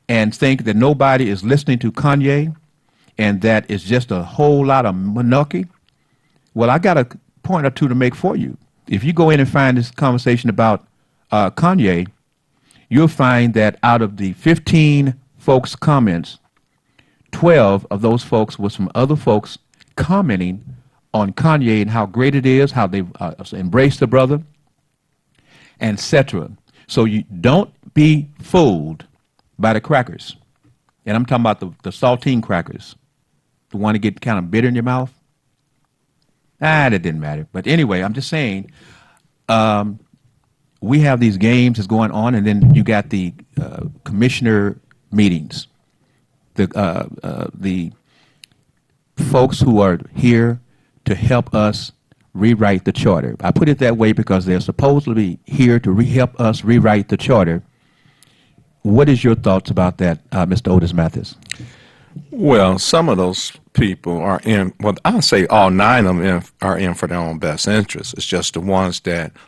and think that nobody is listening to Kanye and that it's just a whole lot of monarchy, well, I got a point or two to make for you. If you go in and find this conversation about Kanye, you'll find that out of the 15 folks' comments, 12 of those folks was from other folks commenting on Kanye and how great it is, how they've embraced the brother, etc. So you don't be fooled by the crackers. And I'm talking about the saltine crackers, the one that get kind of bitter in your mouth. That didn't matter. But anyway, I'm just saying, we have these games that's going on, and then you got the commissioner meetings, the folks who are here to help us rewrite the charter. I put it that way because they're supposed to be here to help us rewrite the charter. What is your thoughts about that, Mr. Otis Mathis? Well, some of those people are in, well, I would say all 9 of them are in for their own best interests. It's just the ones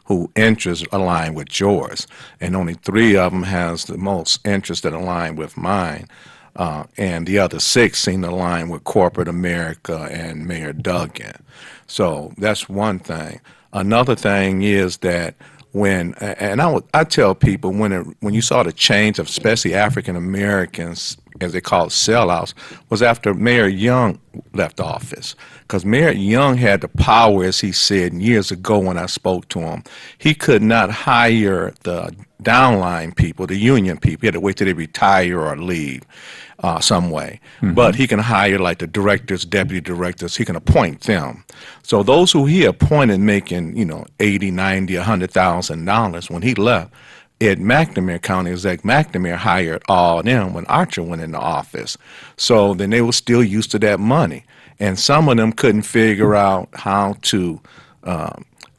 who interests align with yours. And only 3 of them has the most interest that align with mine. And the other 6 seem to align with corporate America and Mayor Duggan. So that's one thing. Another thing is that I tell people when you saw the change of especially African Americans, as they call it, sellouts, was after Mayor Young left office. Because Mayor Young had the power, as he said years ago when I spoke to him. He could not hire the downline people, the union people. He had to wait till they retire or leave some way. Mm-hmm. But he can hire like the directors, deputy directors. He can appoint them. So those who he appointed making, $80, $90, $100,000 when he left, Ed McNamara, County Exec McNamara, hired all of them when Archer went into office. So then they were still used to that money. And some of them couldn't figure out how to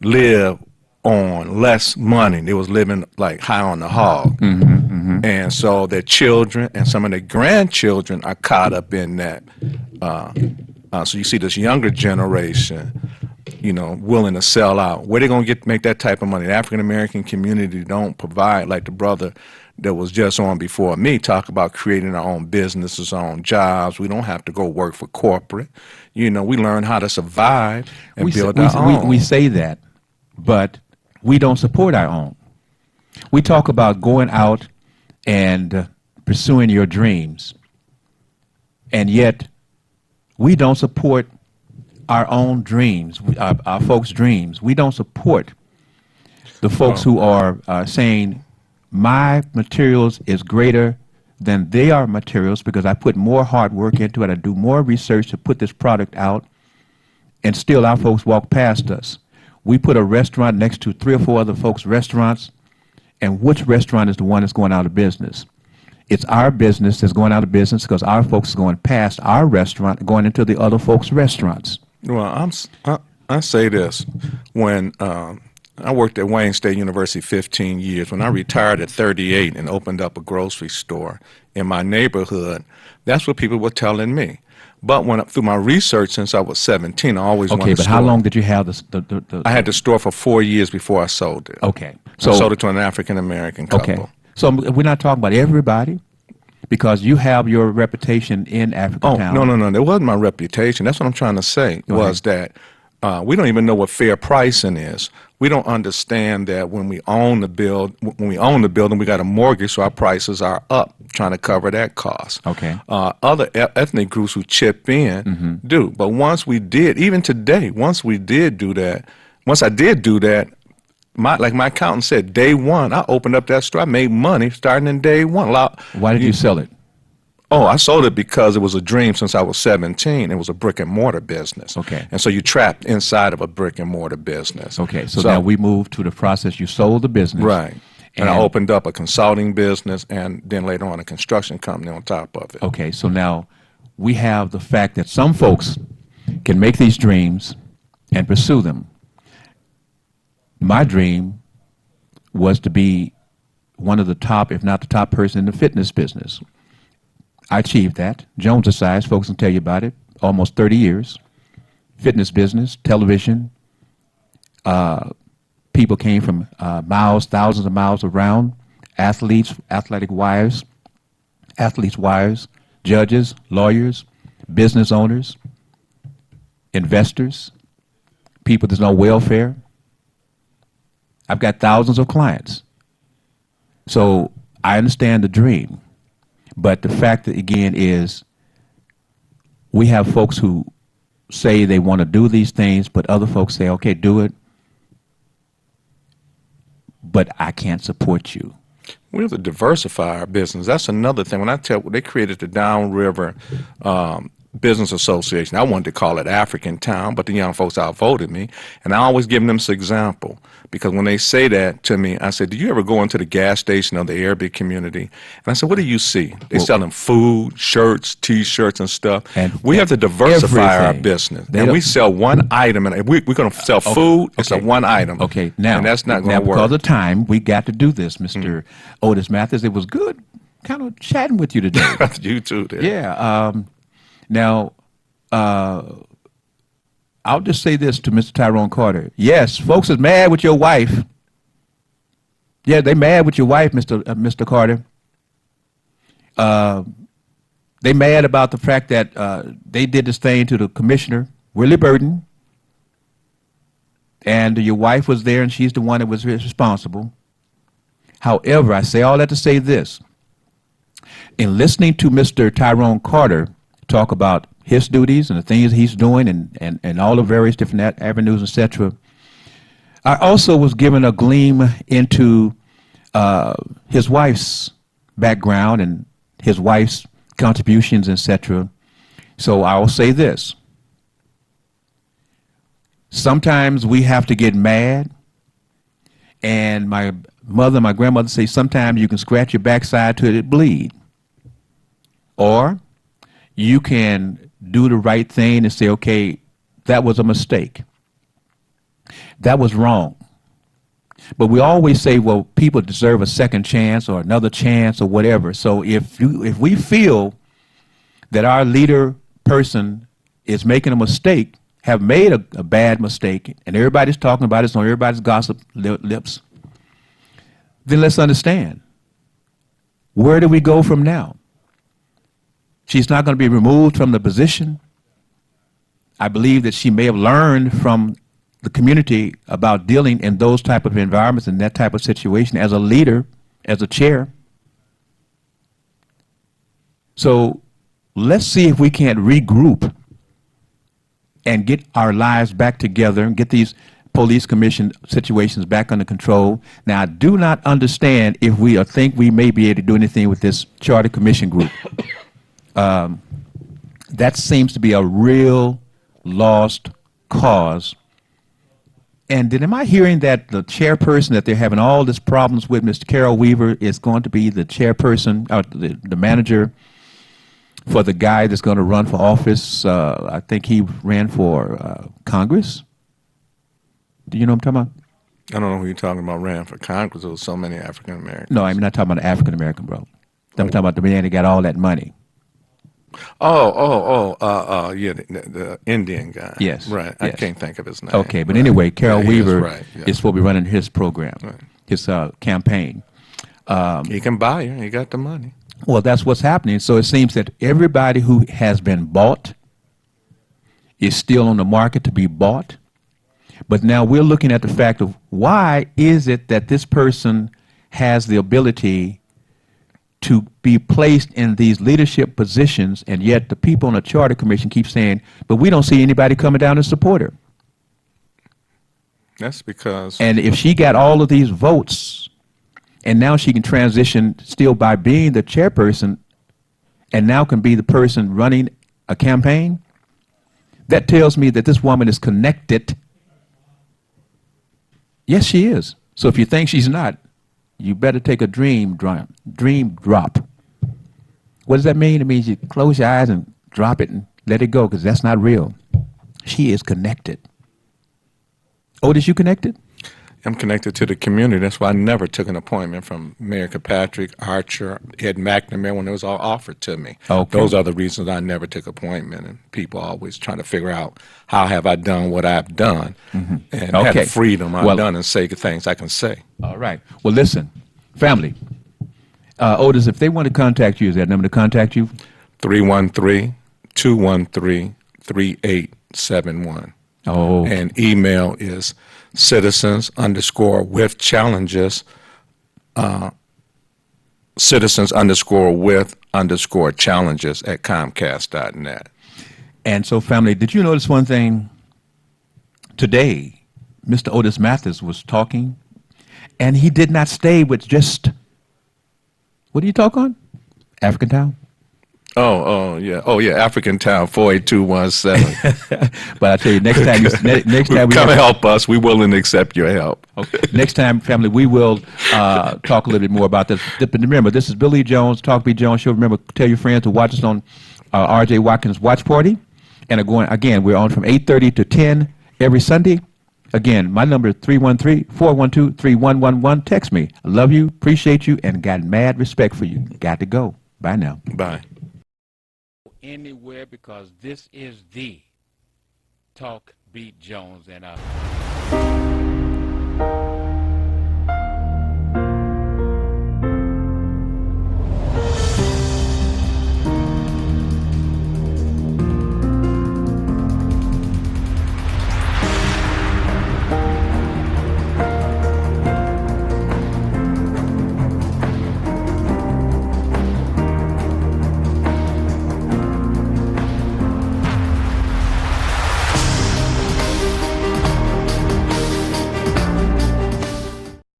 live on less money. They was living like high on the hog. Mm-hmm, mm-hmm. And so their children and some of their grandchildren are caught up in that. So you see this younger generation, willing to sell out. Where they going to make that type of money? The African-American community don't provide, like the brother that was just on before me, talk about creating our own businesses, our own jobs. We don't have to go work for corporate. We learn how to survive and build our own. We say that, but we don't support our own. We talk about going out and pursuing your dreams, and yet we don't support our own dreams, our folks' dreams. We don't support the folks who are saying, my materials is greater than their materials because I put more hard work into it. I do more research to put this product out, and still our folks walk past us. We put a restaurant next to 3 or 4 other folks' restaurants, and which restaurant is the one that's going out of business? It's our business that's going out of business because our folks are going past our restaurant, going into the other folks' restaurants. Well, I say this. When I worked at Wayne State University 15 years. When I retired at 38 and opened up a grocery store in my neighborhood, that's what people were telling me. But through my research since I was 17, I always wanted to. Okay, but how long did you have I had the store for 4 years before I sold it. Okay. So I sold it to an African-American couple. Okay. So we're not talking about everybody, because you have your reputation in Africatown. Oh, no. That wasn't my reputation. That's what I'm trying to say, was that we don't even know what fair pricing is. We don't understand that when we own the building, we got a mortgage, so our prices are up, trying to cover that cost. Okay. Other ethnic groups who chip in do. But once we did, even today, once I did do that, my accountant said, day one, I opened up that store. I made money starting in day one. Why did you sell it? Oh, I sold it because it was a dream since I was 17. It was a brick and mortar business. Okay. And so you trapped inside of a brick and mortar business. Okay. So now we moved to the process. You sold the business. Right. And I opened up a consulting business and then later on a construction company on top of it. Okay. So now we have the fact that some folks can make these dreams and pursue them. My dream was to be one of the top, if not the top person in the fitness business. I achieved that. Jones Size, folks can tell you about it, almost 30 years. Fitness business, television. People came from miles, thousands of miles around. Athletes, athletic wires, judges, lawyers, business owners, investors, people that's on welfare. I've got thousands of clients. So I understand the dream. But the fact that, again, is we have folks who say they want to do these things, but other folks say, okay, do it, but I can't support you. We have to diversify our business. That's another thing. When they created the Downriver Business Association, I wanted to call it African Town, but the young folks outvoted me. And I always give them this example, because when they say that to me, I said, do you ever go into the gas station of the Arabic community? And I said, what do you see? They sell them food, shirts, T-shirts and stuff. And we have to diversify our business. And we sell one item, and we're going to sell food. It's a one item. Okay, now, and that's not going to work. Because of time, we got to do this, Mr. Otis Mathis. It was good kind of chatting with you today. You too, there. Yeah. Now, I'll just say this to Mr. Tyrone Carter. Yes, folks is mad with your wife. Yeah, they mad with your wife, Mr. Carter. They mad about the fact that they did this thing to the commissioner, Willie Burton, and your wife was there, and she's the one that was responsible. However, I say all that to say this. In listening to Mr. Tyrone Carter talk about his duties and the things he's doing and all the various different avenues, etc., I also was given a gleam into his wife's background and his wife's contributions, etc. So I will say this. Sometimes we have to get mad, and my mother and my grandmother say sometimes you can scratch your backside till it bleed. Or you can do the right thing and say, okay, that was a mistake. That was wrong. But we always say, well, people deserve a second chance or another chance or whatever. So if we feel that our leader person is making a mistake, have made a bad mistake, and everybody's talking about it, it's on everybody's gossip lips, then let's understand, where do we go from now? She's not going to be removed from the position. I believe that she may have learned from the community about dealing in those type of environments and that type of situation as a leader, as a chair. So let's see if we can't regroup and get our lives back together and get these police commission situations back under control. Now, I do not understand if we think we may be able to do anything with this charter commission group. That seems to be a real lost cause. And then am I hearing that the chairperson that they're having all these problems with, Mr. Carol Weaver, is going to be the chairperson, or the manager for the guy that's going to run for office? I think he ran for Congress. Do you know what I'm talking about? I don't know who you're talking about ran for Congress. There was so many African Americans. No, I'm not talking about the African American, bro. I'm talking about the man that got all that money. Yeah, the Indian guy. Yes. Right. Yes. I can't think of his name. Okay, but anyway, Carol Weaver right, yeah. is supposed to be running his program, his campaign. He can buy you. He got the money. Well, that's what's happening. So it seems that everybody who has been bought is still on the market to be bought. But now we're looking at the fact of why is it that this person has the ability to be placed in these leadership positions, and yet the people on the Charter Commission keep saying, but we don't see anybody coming down to support her. That's because... And if she got all of these votes, and now she can transition still by being the chairperson, and now can be the person running a campaign, that tells me that this woman is connected. Yes, she is. So if you think she's not, you better take a dream drop. What does that mean? It means you close your eyes and drop it and let it go, because that's not real. She is connected. Otis, you connected? I'm connected to the community. That's why I never took an appointment from Mayor Kirkpatrick, Archer, Ed McNamara when it was all offered to me. Okay. Those are the reasons I never took appointment. And people always trying to figure out how have I done what I've done, and had the freedom I've done and say the things I can say. All right. Well, listen, family. Otis, if they want to contact you, is that number to contact you? 313-213-3871. Oh. And email is citizens_with_challenges, citizens_with_challenges at Comcast.net. And so, family, did you notice one thing? Today, Mr. Otis Mathis was talking, and he did not stay with just, what do you talk on? African Town? Oh, yeah, African Town 48217. But I tell you, next time, come help us. We're willing to accept your help. Okay. Next time, family, we will talk a little bit more about this. But remember, this is Billy Jones, Talk B. Jones Show. Remember, tell your friends to watch us on R.J. Watkins Watch Party. And again, we're on from 8:30 to 10 every Sunday. Again, my number is 313-412-3111. Text me. I love you, appreciate you, and got mad respect for you. Got to go. Bye now. Bye. anywhere, because this is the Talk Beat Jones. And